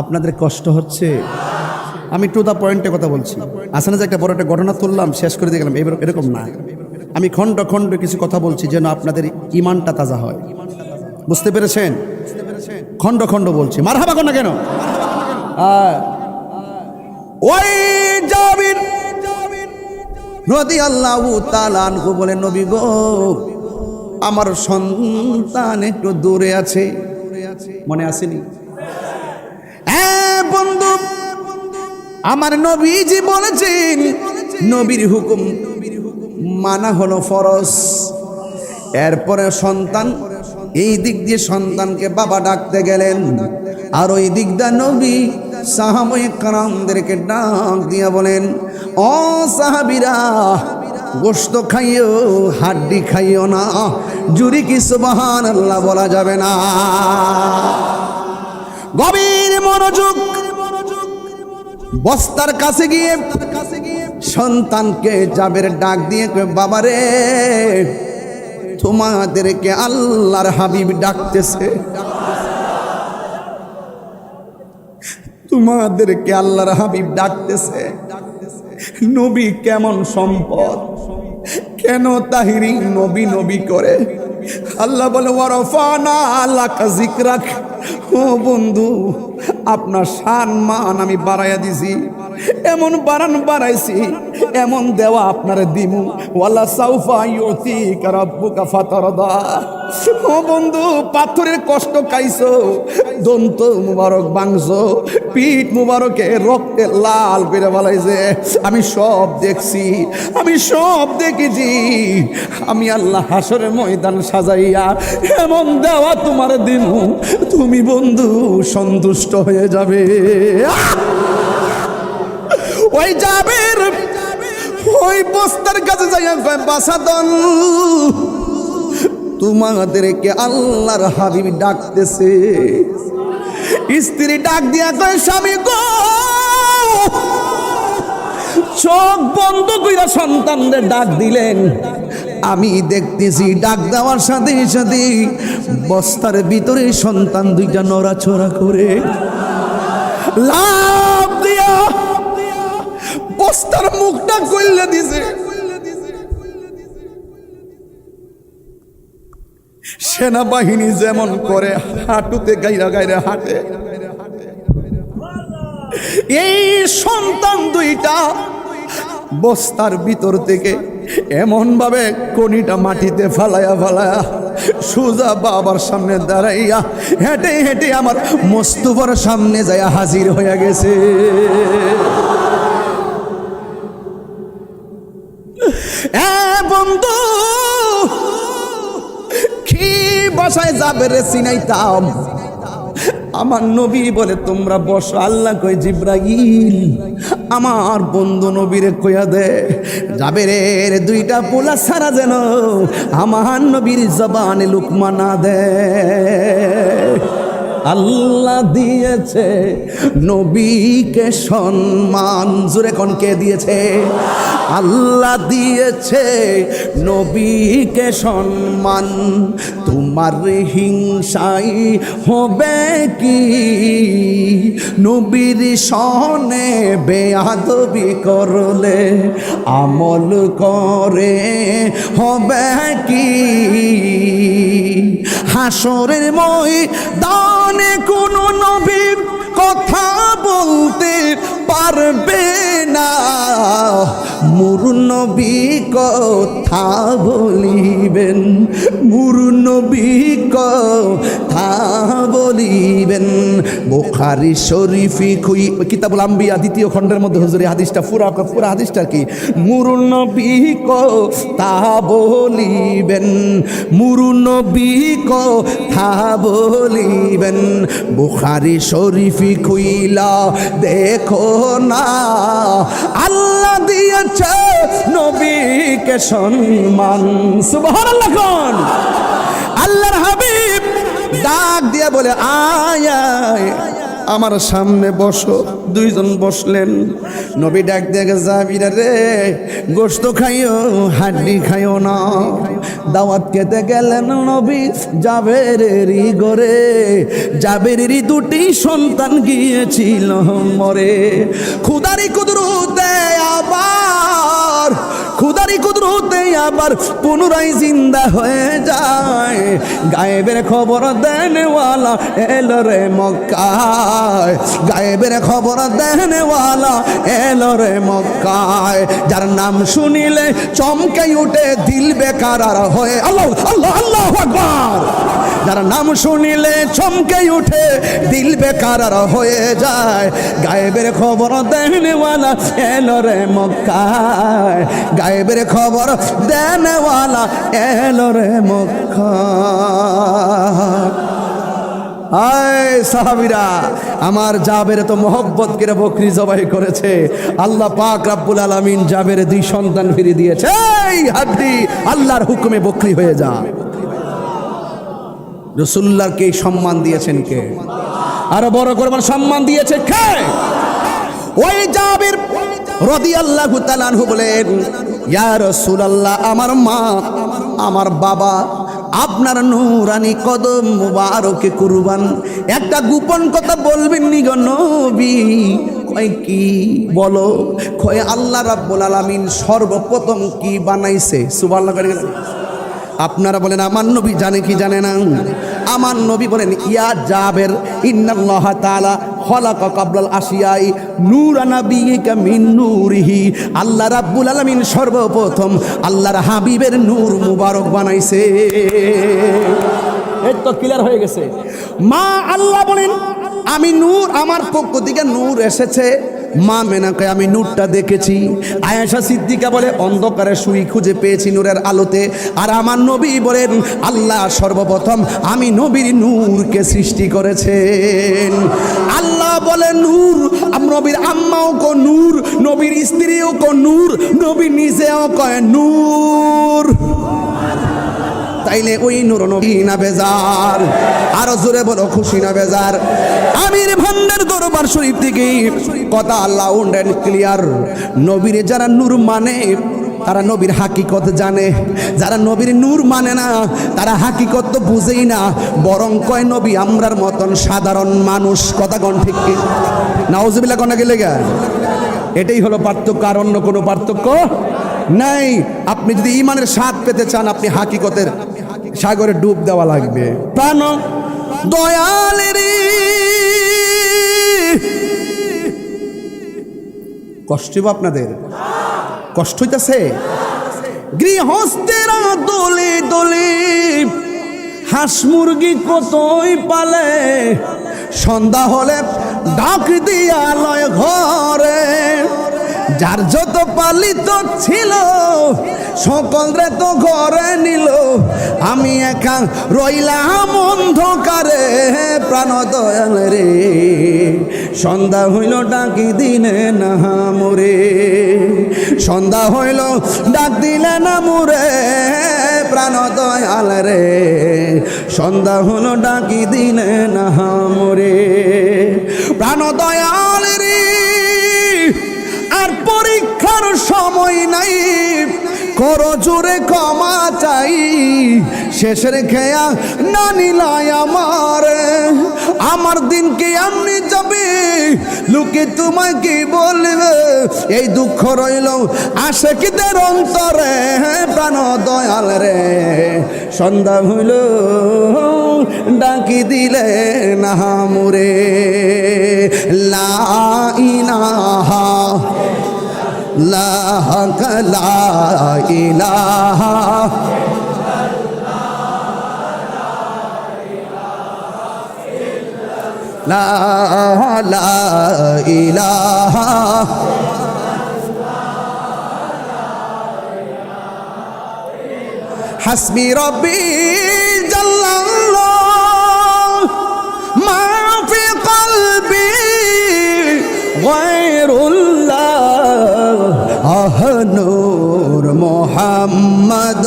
আপনাদের কষ্ট হচ্ছে? আমি টু দা পয়েন্টে কথা বলছি। আসলে যে একটা বড় একটা ঘটনা তুললাম, শেষ করে দিয়ে গেলাম, এরকম না। আমি খণ্ড খণ্ড কিছু কথা বলছি যেন আপনাদের ইমানটা তাজা হয়। বুঝতে পেরেছেন? খণ্ড খণ্ড বলছি। মারহাবা কোন না কেন? ওই জাবির রাদিয়াল্লাহু তাআলা আনহু বলেন, নবী গো, আমার সন্তান একটু দূরে আছে। মনে আসেনি? হ্যাঁ বন্ধু, আমার নবীজি বলেছেন নবীর হুকুম মানা হলো ফরজ। এরপরে সন্তান, এই দিক দিয়ে সন্তানকে বাবা ডাকতে গেলেন, আর ওই দিক দিয়ে নবী সাহাবায়ে কেরামদেরকে ডাক দিয়া বলেন, ও সাহাবীরা, গোশত খাইও, হাড্ডি খাইও না। জুরি কি সুবহানাল্লাহ বলা যাবে না? গভীর মনোযোগ। বস্তার কাছে গিয়ে সন্তানকে জাবের ডাক দিয়ে কয়, বাবারে, তোমাদেরকে আল্লাহর হাবিব ডাকতেছে, তোমাদেরকে আল্লাহর হাবিব ডাকতেছে। নবী কেমন সম্পদ, কেন তাহিরি নবী নবী করে? আল্লাহ বলে, ওয়ারফানা লাকা যিকরাক। ও বন্ধু, আপনার শান মান আমি বাড়াইয়া দিছি, এমন বাড়াইছি, এমন দেওয়া আপনারে দিমু। ওয়ালা সাউফা ইউতিকা রাব্বুকা ফাতারদা। ও বন্ধু, পাথরের কষ্ট খাইছো, দন্ত মুবারক ভাঙছো, পিঠ মুবারকে রক্তে লাল করে বলাইছে। আমি সব দেখছি, আমি সব দেখেছি। আমি আল্লাহ হাসরের ময়দান সাজাইয়া এমন দেওয়া তোমার দিমু, তুমি বন্ধু সন্তুষ্ট হয়ে যাবে। ওই জাবের ওই বস্তার কাছে যাইয়া কয়, বাসাদন, তোমাদেরকে আল্লাহর হাবিব ডাকতেছে। স্ত্রী ডাক দিয়া কয়, স্বামী গো, চোখ বন্ধ কইরা সন্তানদের ডাক দিলেন। আমি দেখতেছি ডাক দেওয়ার সাথে সাথে বস্তার ভিতরে সন্তান দুইটা নড়াচড়া করে লাফ দিয়া বস্তার মুখটা খুলে দিছে। সেনাবাহিনী যেমন করে হাঁটুতে গাইরা গাইরা হাঁটে, এই সন্তান দুইটা বস্তার ভিতর থেকে এমন ভাবে কনিটা মাটিতে ফালায়া ফালায়া সোজা বাবার সামনে দাঁড়াইয়া হেঁটে হেঁটে আমার মোস্তফার সামনে যাইয়া হাজির হয়ে গেছে। বন্ধু, কি বাসায় যাবে রে চিনাইতাম, আমার নবী বলে তোমরা বসো। আল্লাহ কয় জিব্রাইল আমার বন্ধু নবীরে কইয়া দে জাবেরের দুইটা পোলা সারা যেন আমার নবীর জবানে লুকমা না দে। আল্লাহ দিয়েছে নবীকে সম্মান, জোরে কোন কে দিয়েছে? আল্লাহ দিয়েছে নবীকে সম্মান, তোমার হিংসাই হবে কি? নবীর সনে বেয়াদবি করলে আমল করে হবে কি? হাসরের ময়দানে কোনো নবী কথা বলতে পারবে না, মুরু নবী কথা বলিবেন, মুরু নবী কথা বলিবেন। বুখারী শরীফি কিতাবুল আম্বিয়া 2য় খণ্ডের মধ্যে হুজুর এই হাদিসটা পুরা হাদিসটা কি? মুরু নবী কথা বলিবেন, মুরু নবী কথা বলিবেন। বুখারী শরীফি খুইলা দেখো না, আল্লাহ দিয়েছে নবীকে সম্মান। সুবহানাল্লাহ কোন? আল্লাহর হাবিব ডাক দিয়ে বলে আয় আয় আমার সামনে বসো। দুইজন বসলেন। নবী ডাক দিয়ে যাবিরা রে, গোশত খাইও হাড্ডি খাইও না। দাওয়াত খেতে গেলেন নবী জাবেরেরই ঘরে। জাবেরেরই 2টি সন্তান গিয়েছিল মরে। খুদারি কুদরতে আবার, খুদারি কুদরতে আবার পুনরায় জিন্দা হয়ে যায়। গায়েবের খবর দেনওয়ালা এলো রে মক্কায়, গায়েবের খবর দেনওয়ালা এলো রে মক্কায়। যার নাম শুনিলে চমকে উঠে দিল বেকার হয়ে, আল্লাহ আল্লাহ আল্লাহু আকবার। যার নাম শুনিলে চমকে উঠে দিল বেকার হয়ে যায়। গায়েবের খবর দেনওয়ালা এলো রে মক্কায়, গায়েবের খবর দেনওয়ালা এলো রে মক্কায়। আয় সাহাবীরা, আমার জাবের তো মোহব্বত করে বকরি জবাই করেছে। আল্লাহ পাক রব্বুল আলামিন জাবের 2 সন্তান ফিরিয়ে দিয়েছে। এই হাড্ডি আল্লাহর হুকুমে বকরি হয়ে যা। রাসূলুল্লাহকে সম্মান দিয়েছেন কে? আরো বড় করে সম্মান দিয়েছে কে? ওই জাবের রাদিয়াল্লাহু তাআলা আনহু বলেন, ইয়া রাসূলুল্লাহ, আমার মা আমার বাবা আপনার নূরানি কদম মুবারকে কুরবান। একটা গোপন কথা বলবেন নি গো নবী? কয় কি বলো? কয় আল্লাহ রাব্বুল আলামিন সর্বপ্রথম কি বানাইছে? সুবহানাল্লাহ। আপনারা বলেন আমার নবী জানে কি জানে না? আমার নবী বলেন, ইয়া জাবের ইন্নাল্লাহ তাআলা খলাকা কাবলাল আশিয়াই নূরা নাবিয়িকা মিন নূরিহি। আল্লাহ রাব্বুল আলামিন সর্বপ্রথম আল্লাহর হাবিবের নূর মুবারক বানাইছে। এই তো ক্লিয়ার হয়ে গেছে। মা আল্লাহ বলেন আমি নূর, আমার পক্ষ থেকে নূর এসেছে। মা মেনাকে আমি নূরটা দেখেছি। আয়েশা সিদ্দিকা বলে অন্ধকারে সুই খুঁজে পেয়েছি নূরের আলোতে। আর আমার নবী বলেন আল্লাহ সর্বপ্রথম আমি নবীর নূরকে সৃষ্টি করেছেন। আল্লাহ বলে নূর, নবীর আম্মাও কো নূর, নবীর স্ত্রীও কো নূর, নবী নিজেও কয় নূর। তাইলে ওই নূর নবী না বেজার? আরো জোরে বলো খুশি না বেজার? আমির ভান্ডার দরবার শরীফ থেকে কথা লাউন্ড এন্ড ক্লিয়ার। নবীর যারা নূর মানে তারা নবীর হাকিকত জানে, যারা নবীর নূর মানে না তারা হাকিকত তো বুঝেই না, বরং কয় নবী আমরার মতন সাধারণ মানুষ। কথা কোন ঠিক কি? নাউজুবিল্লাহ কোন গেলে গা? এটাই হলো পার্থক্য, আর অন্য কোনো পার্থক্য নাই। আপনি যদি ঈমানের স্বাদ পেতে চান, আপনি হাকিকতের সাগরে ডুব দেওয়া লাগবে। প্রাণ দয়ালের কষ্ট হইব আপনাদের? কষ্ট হইতেছে? গৃহস্থেরা দলে দলে হাঁস মুরগি কতই পালে, সন্ধ্যা হলে ডাক দিয়া লয় ঘরে। যার যত পালিত ছিল সকলরে তো ঘরে নিল, আমি একা রইলাম অন্ধকারে প্রাণ দয়াল রে। সন্ধ্যা হইল ডাকি দিলে না মোরে, সন্ধ্যা হইল ডাক দিলে না মোরে প্রাণ দয়াল রে। সন্ধ্যা হলো ডাকি দিলে না মোরে প্রাণ দয়াল রে। আর পরীক্ষার সময় নাই, করো জোরে ক্ষমা চাই, শেষের খেয়া না নিলাই আমার দিন কি এমনি যাবে, লোকে তোমায় কি বলবে, এই দুঃখ রইল আশিকদের অন্তরে প্রাণ দয়াল রে। সন্ধ্যা হইল ডাকি দিলে না মোরে, লা ইলাহা লা ইলাহা লা ইলাহা হাসবি রব্বি জাল্লাল্লাহ মা ফি কলবি গায়রুল্লাহ নূর মুহাম্মদ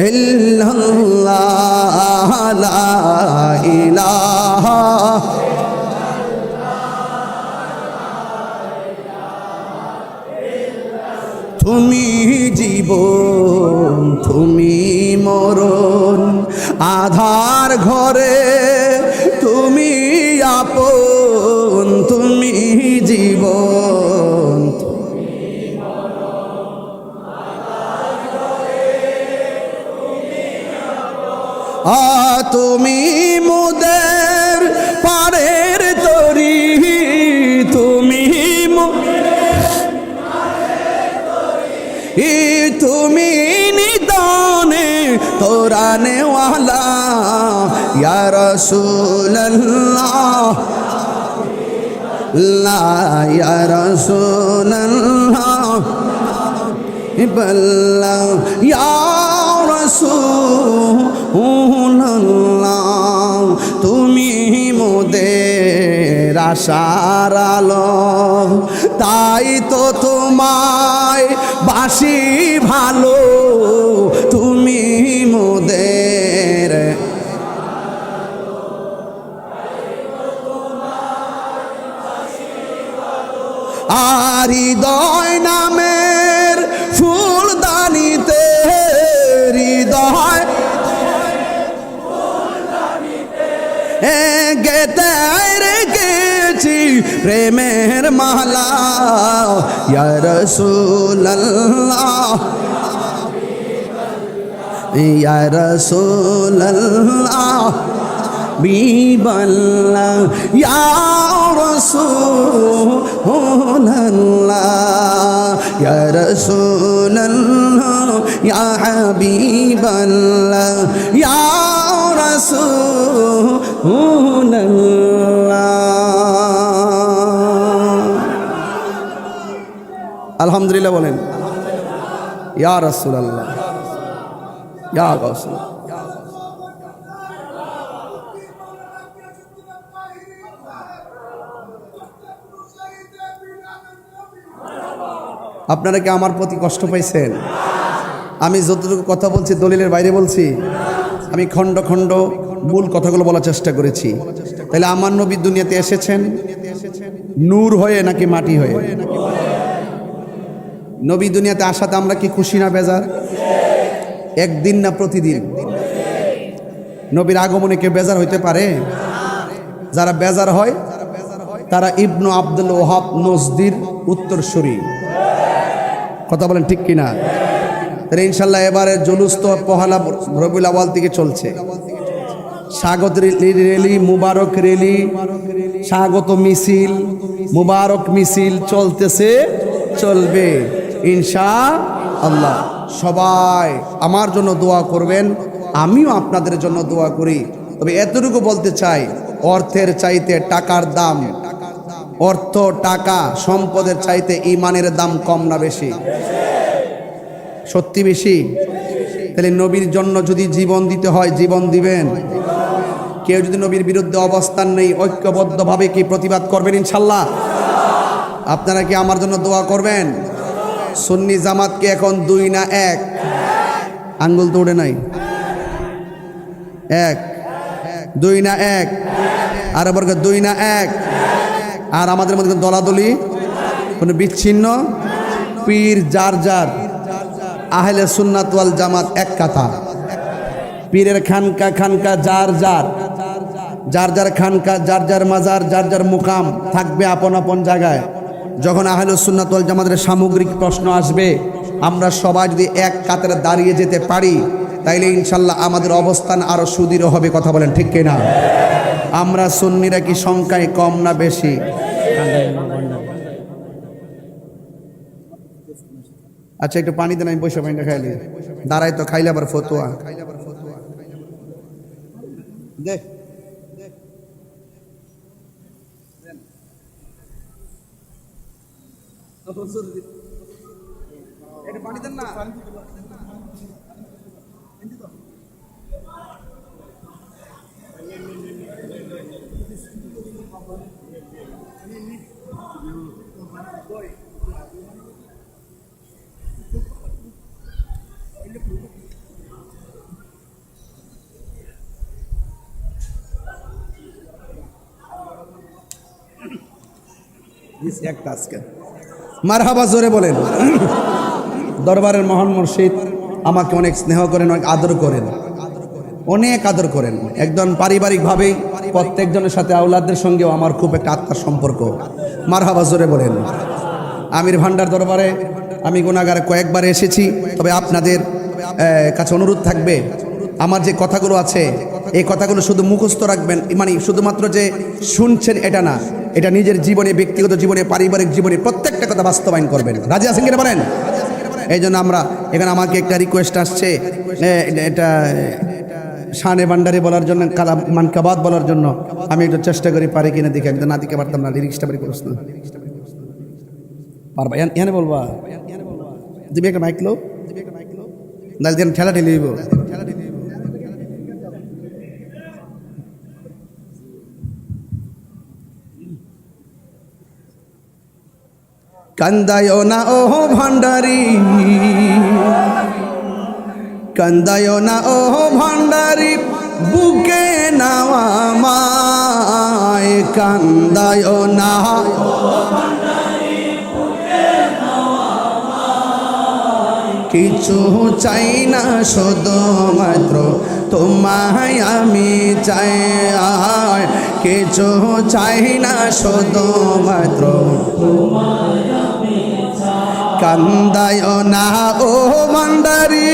ইল্লাল্লাহ লা ইলাহা তুমি জীবন তুমি মরণ, আধার ঘরে তুমি আপন, তুমি জীবন তুমি মোদের পারের তরি, তুমি তুমি নিদানে তোরানে ওয়ালা ইয়া রাসূলুল্লাহ লা ইয়া রাসূলুল্লাহ বল্লা ইয়া রাসূলুল্লাহ। তুমি মোদের আশার আলো, তাই তো তোমায় বাসি ভালো, তুমি মোদের আর হৃদয় নামের ফুলদানিতে, হৃদয় গেতে রেখেছি প্রেমের মালা ইয়া রাসূলুল্লাহ ইয়া রাসূলুল্লাহ বিবাল্লাহ ইয়া রাসূলুল্লাহ ইয়া রাসূলুল্লাহ ইয়া হাবিবাল্লাহ ইয়া রাসূলুল্লাহ। আলহামদুলিল্লাহ বলেন ইয়া রাসূলুল্লাহ ইয়া গাউসুল। আপনারা কি আমার প্রতি কষ্ট পাইছেন? আমি যতটুকু কথা বলছি দলিলের বাইরে বলছি, আমি খণ্ড খণ্ড মূল কথাগুলো বলার চেষ্টা করেছি। তাহলে আমার নবী দুনিয়াতে এসেছেন নূর হয়ে নাকি মাটি হয়ে? নবী দুনিয়াতে আসাতে আমরা কি খুশি না বেজার? একদিন না প্রতিদিন? নবীর আগমনে কেউ বেজার হইতে পারে? যারা বেজার হয় তারা ইবনু আব্দুল ওহাব নজদির উত্তরসূরি। কথা বলেন ঠিক কিনা? তাহলে ইনশাল্লাহ এবারে জুলুস তো পহেলা রবিউল আউয়াল থেকে চলছে। স্বাগত র্যালি, মুবারক র্যালি, স্বাগত মিছিল, মুবারক মিছিল চলতেছে, চলবে ইনশাআল্লাহ। সবাই আমার জন্য দোয়া করবেন, আমিও আপনাদের জন্য দোয়া করি। তবে এতটুকু বলতে চাই, অর্থের চাইতে টাকার দাম, অর্থ টাকা সম্পদের চাইতে ইমানের দাম কম না বেশি? সত্যি বেশি? তাহলে নবীর জন্য যদি জীবন দিতে হয় জীবন দিবেন? কেউ যদি নবীর বিরুদ্ধে অবস্থান নেই ঐক্যবদ্ধভাবে কি প্রতিবাদ করবেন ইনশাল্লাহ? আপনারা কি আমার জন্য দোয়া করবেন? সুন্নি জামাতকে এখন 2 না 1? আঙ্গুল তো উঠে নাই। 1, 2 না 1? আর আবার 2 না 1? আর আমাদের মধ্যে দলাদলি কোনো বিচ্ছিন্ন? পীর যার যার, আহলে সুন্নাত ওয়াল জামাত এক কথা। পীরের খানকা খানকা যার যার, যার যার খানকা, যার যার মাজার, যার যার মুকাম থাকবে আপন আপন জায়গায়। যখন আহলে সুন্নাত ওয়াল জামাতের সামগ্রিক প্রশ্ন আসবে, আমরা সবাই যদি এক কাতারে দাঁড়িয়ে যেতে পারি তাইলে ইনশাল্লাহ আমাদের অবস্থান আরো সুদৃঢ় হবে। কথা বলেন ঠিক কিনা? আমরা সুন্নিরা কি সংখ্যায় কম না বেশি? আচ্ছা একটু পানি দেন, আমি বসে পানিটা খাইলে দাঁড়াই তো, খাইলে আবার ফতুয়া দেখ। পানি দেন না। মারহাবা জোরে বলেন। দরবারের মহান মুর্শিদ আমাকে অনেক স্নেহ করেন, অনেক আদর করেন, অনেক আদর করেন। একজন পারিবারিকভাবেই প্রত্যেকজনের সাথে আওলাদদের সঙ্গেও আমার খুব একটা আত্মার সম্পর্ক। মারহাবা জোরে বলেন। আমির ভান্ডার দরবারে আমি গুনাহগার কয়েকবার এসেছি, তবে আপনাদের কাছে অনুরোধ থাকবে আমার যে কথাগুলো আছে এই কথাগুলো শুধু মুখস্থ রাখবেন, মানে শুধুমাত্র যে শুনছেন এটা না, এটা নিজের জীবনে, ব্যক্তিগত জীবনে, পারিবারিক জীবনে প্রত্যেকটা কথা বাস্তবায়ন করবেন। রাজি আছেন কিনা বলেন? এই জন্য আমরা এখানে, আমাকে একটা রিকোয়েস্ট আসছে, এটা শানে ভান্ডারি বলার জন্য, কালাম মানকাবাদ বলার জন্য আমি একটু চেষ্টা করি, পারি কিনা দেখি। আমি তো না দিকে পারতাম না, লিরিক্সটা বাড়ি করছ না, পারবা এখানে বলবা? দিবি একটা মাইক লো, ঠেলা ঠেলি দিব। কান্দায় না ও ভান্ডারি, কান্দায় না ও ভান্ডারি, বুকে নাওয়া মায়। কান্দায় না কিছু চাই না, শুধুমাত্র তোমায় আমি চাই। কিছু চাই না, শুধুমাত্র কান্দায় না ও ভান্ডারি,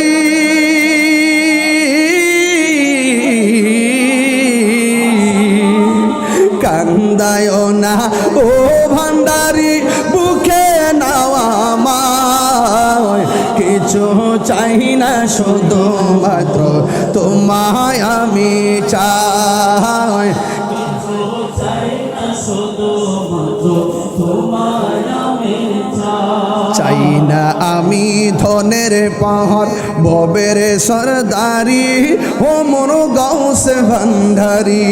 কান্দায় না ও ভান্ডারি, বুকে নাওয়া মায়। কিছু চাই না, শুধুমাত্র তোমায় আমি চাই। চাই না আমি ধনের পাহাড়, ভবের সরদারি, ও মন গৌসে ভান্ডারি।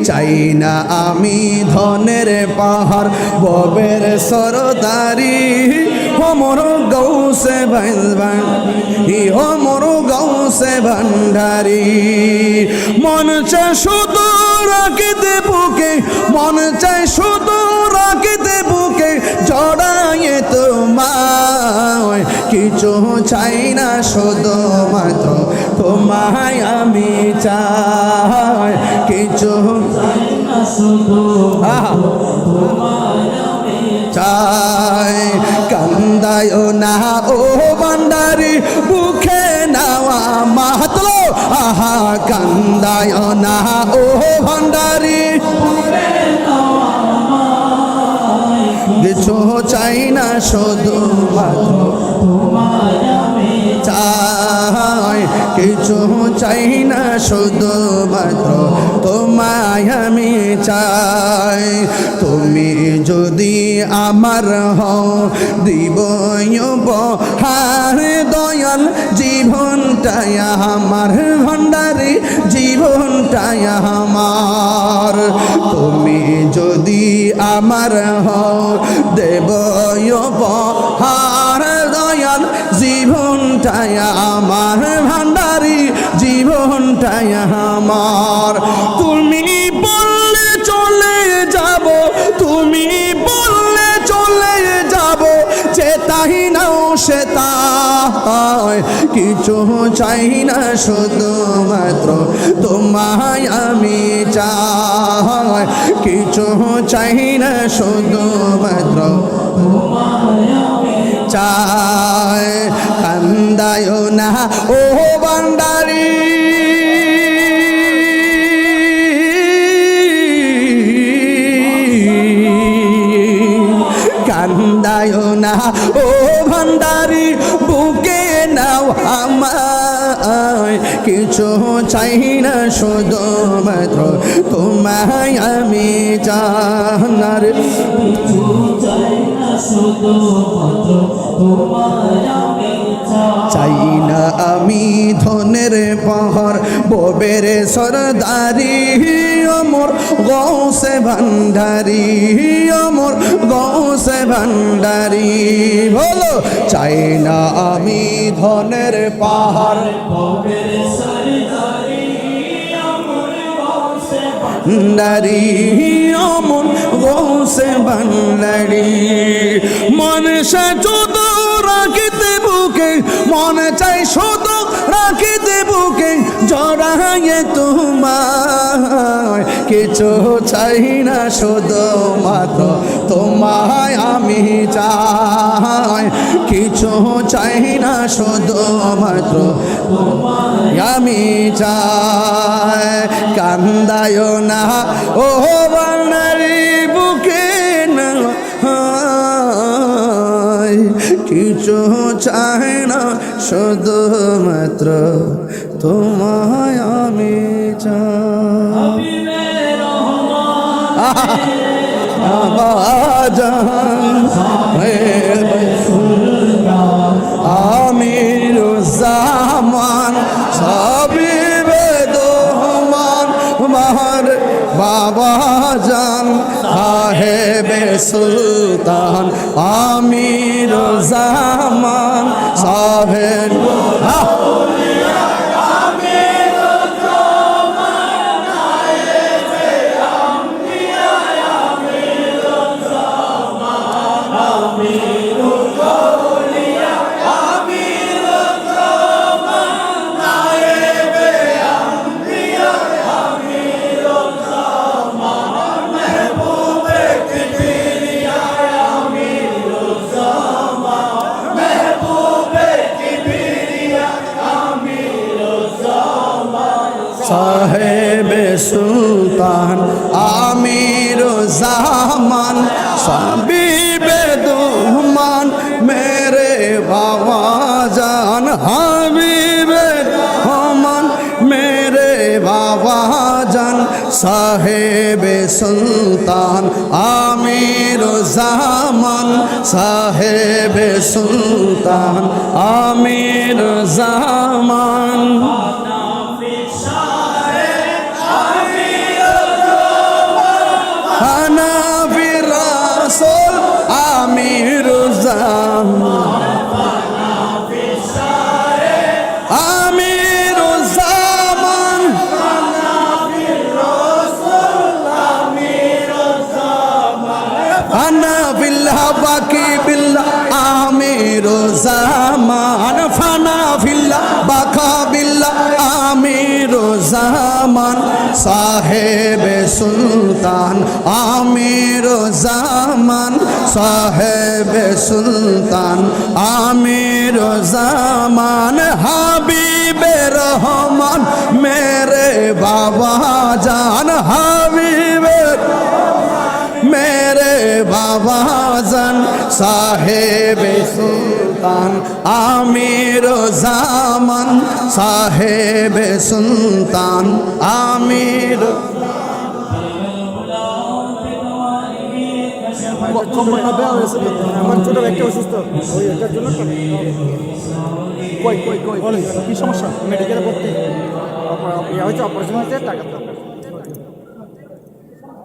চাই না আমি ধনের পাহাড়, ভবের সরদারি, ও মন গৌসে ভান্ডারি, ও মন গৌসে ভান্ডারি। মন চায় শুধু রাখিতে বুকে, মন চায় শুধু রাখিতে বুকে জড়াইয়ে তোমায়। কিছু চাই না, শুধুমাত্র তোমায় আমি চাই। কিছু চাই না, শুধু তোমায় আমি চাই। কান্দায় না ও ভান্ডারি, বুকে নাওয়া মাহাতলো। আহা কান্দায় না ও ভান্ডারি, কিছু চাই না, শুধুমাত্র তোমায় আমি চাই। কিছু চাই না, শুধুমাত্র তোমায় আমি চাই। তুমি যদি আমার হও দিব উপহার দয়াল জীবনটাই আমার ভান্ডারি জীবনটাই আমার। তুমি যদি আমার হও দেব উপহার দয়াল জীবনটাই আমার ভান্ডারি জীবনটাই আমার। তুমি বললে চলে যাব, তুমি বললে চলে যাব, যে তাই নাও সে তাই, কিছু চাই না শুধুমাত্র তোমায় আমি চাই, কিছু চাই না শুধুমাত্র চাই। কান্দায় না ও ভান্ডারি, কান্দায় না ও ভান্ডারি, বুকে নাও আমায়, কিছু চাই না শুধুমাত্র তোমায় আমি জানার। চাই না আমি ধনের পাহার ববের সরদারি, অমর গৌসে ভান্ডারি, অমর গৌসে ভান্ডারি। বলো চাই না আমি ধনের পাহাড় ববের সরদারি, অমর গৌসে ভান্ডারি, অমর গৌসে ভান্ডারি। মনসা যত রাখিতে বুকে, মনে চাই শুধু রাখিতে বুকে জড়াইয়ে তোমায়, কিছু চাই না শুধুমাত্র তোমায় আমি চাই, কিছু চাই না শুধুমাত্র আমি চাই। কান্দায় না ও ভান্ডারি, বুকে না কিছু চাই না শুধুমাত্র তোমায় আমি চাই। আমির জামান সাবিবেদমান মার বাবা জান সাহেবে সুলতান আমির জামান সাহেব। সাহেবে সুলতান আমির জামান সাবিবে দুহমান মেরে বাবা জান হাবিবে রহমান মেরে বাবা জান সাহেবে সুলতান আমির জামান সাহেবে সুলতান আমির জামান। আমির জামান আমির জামান আনা বিল্লাহ বাকি বিল্লাহ আমির জামান ফানা বিল্লাহ বাকা বিল্লাহ আমির জামান সাহেবে সুলতান আমির জামান সাহেবে সুলতান আমির জামান হাবিবে রহমান মেরে বাবা জান হাবিবে মেরে বাবা জান সাহেবে সুলতান আমির জামান সাহেবে সুলতান আমির সম্পূর্ণ দেওয়া হয়েছে। আমার ছোট একটা অসুস্থ, ওই এটার জন্য কি সমস্যা? মেডিকেলে ভর্তি হয়েছে, অপারেশন হয়েছে, টাকা দরকার।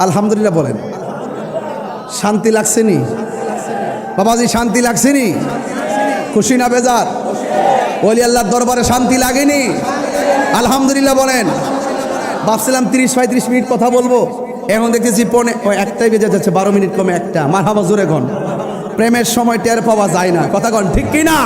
আলহামদুলিল্লাহ বলেন, শান্তি লাগছেনি বাবাজি? শান্তি লাগছেনি? খুশি না বেজার? ওলি আল্লাহর দরবারে শান্তি লাগেনি? আলহামদুলিল্লাহ বলেন। ভাবছিলাম 30-35 মিনিট কথা বলবো, এখন দেখতেছি একটাই বেজে যাচ্ছে, 12 মিনিট কমে একটা। মারহাবা জোরে কোন, প্রেমের সময় টের পাওয়া যায় না, কথা কোন ঠিক কি না?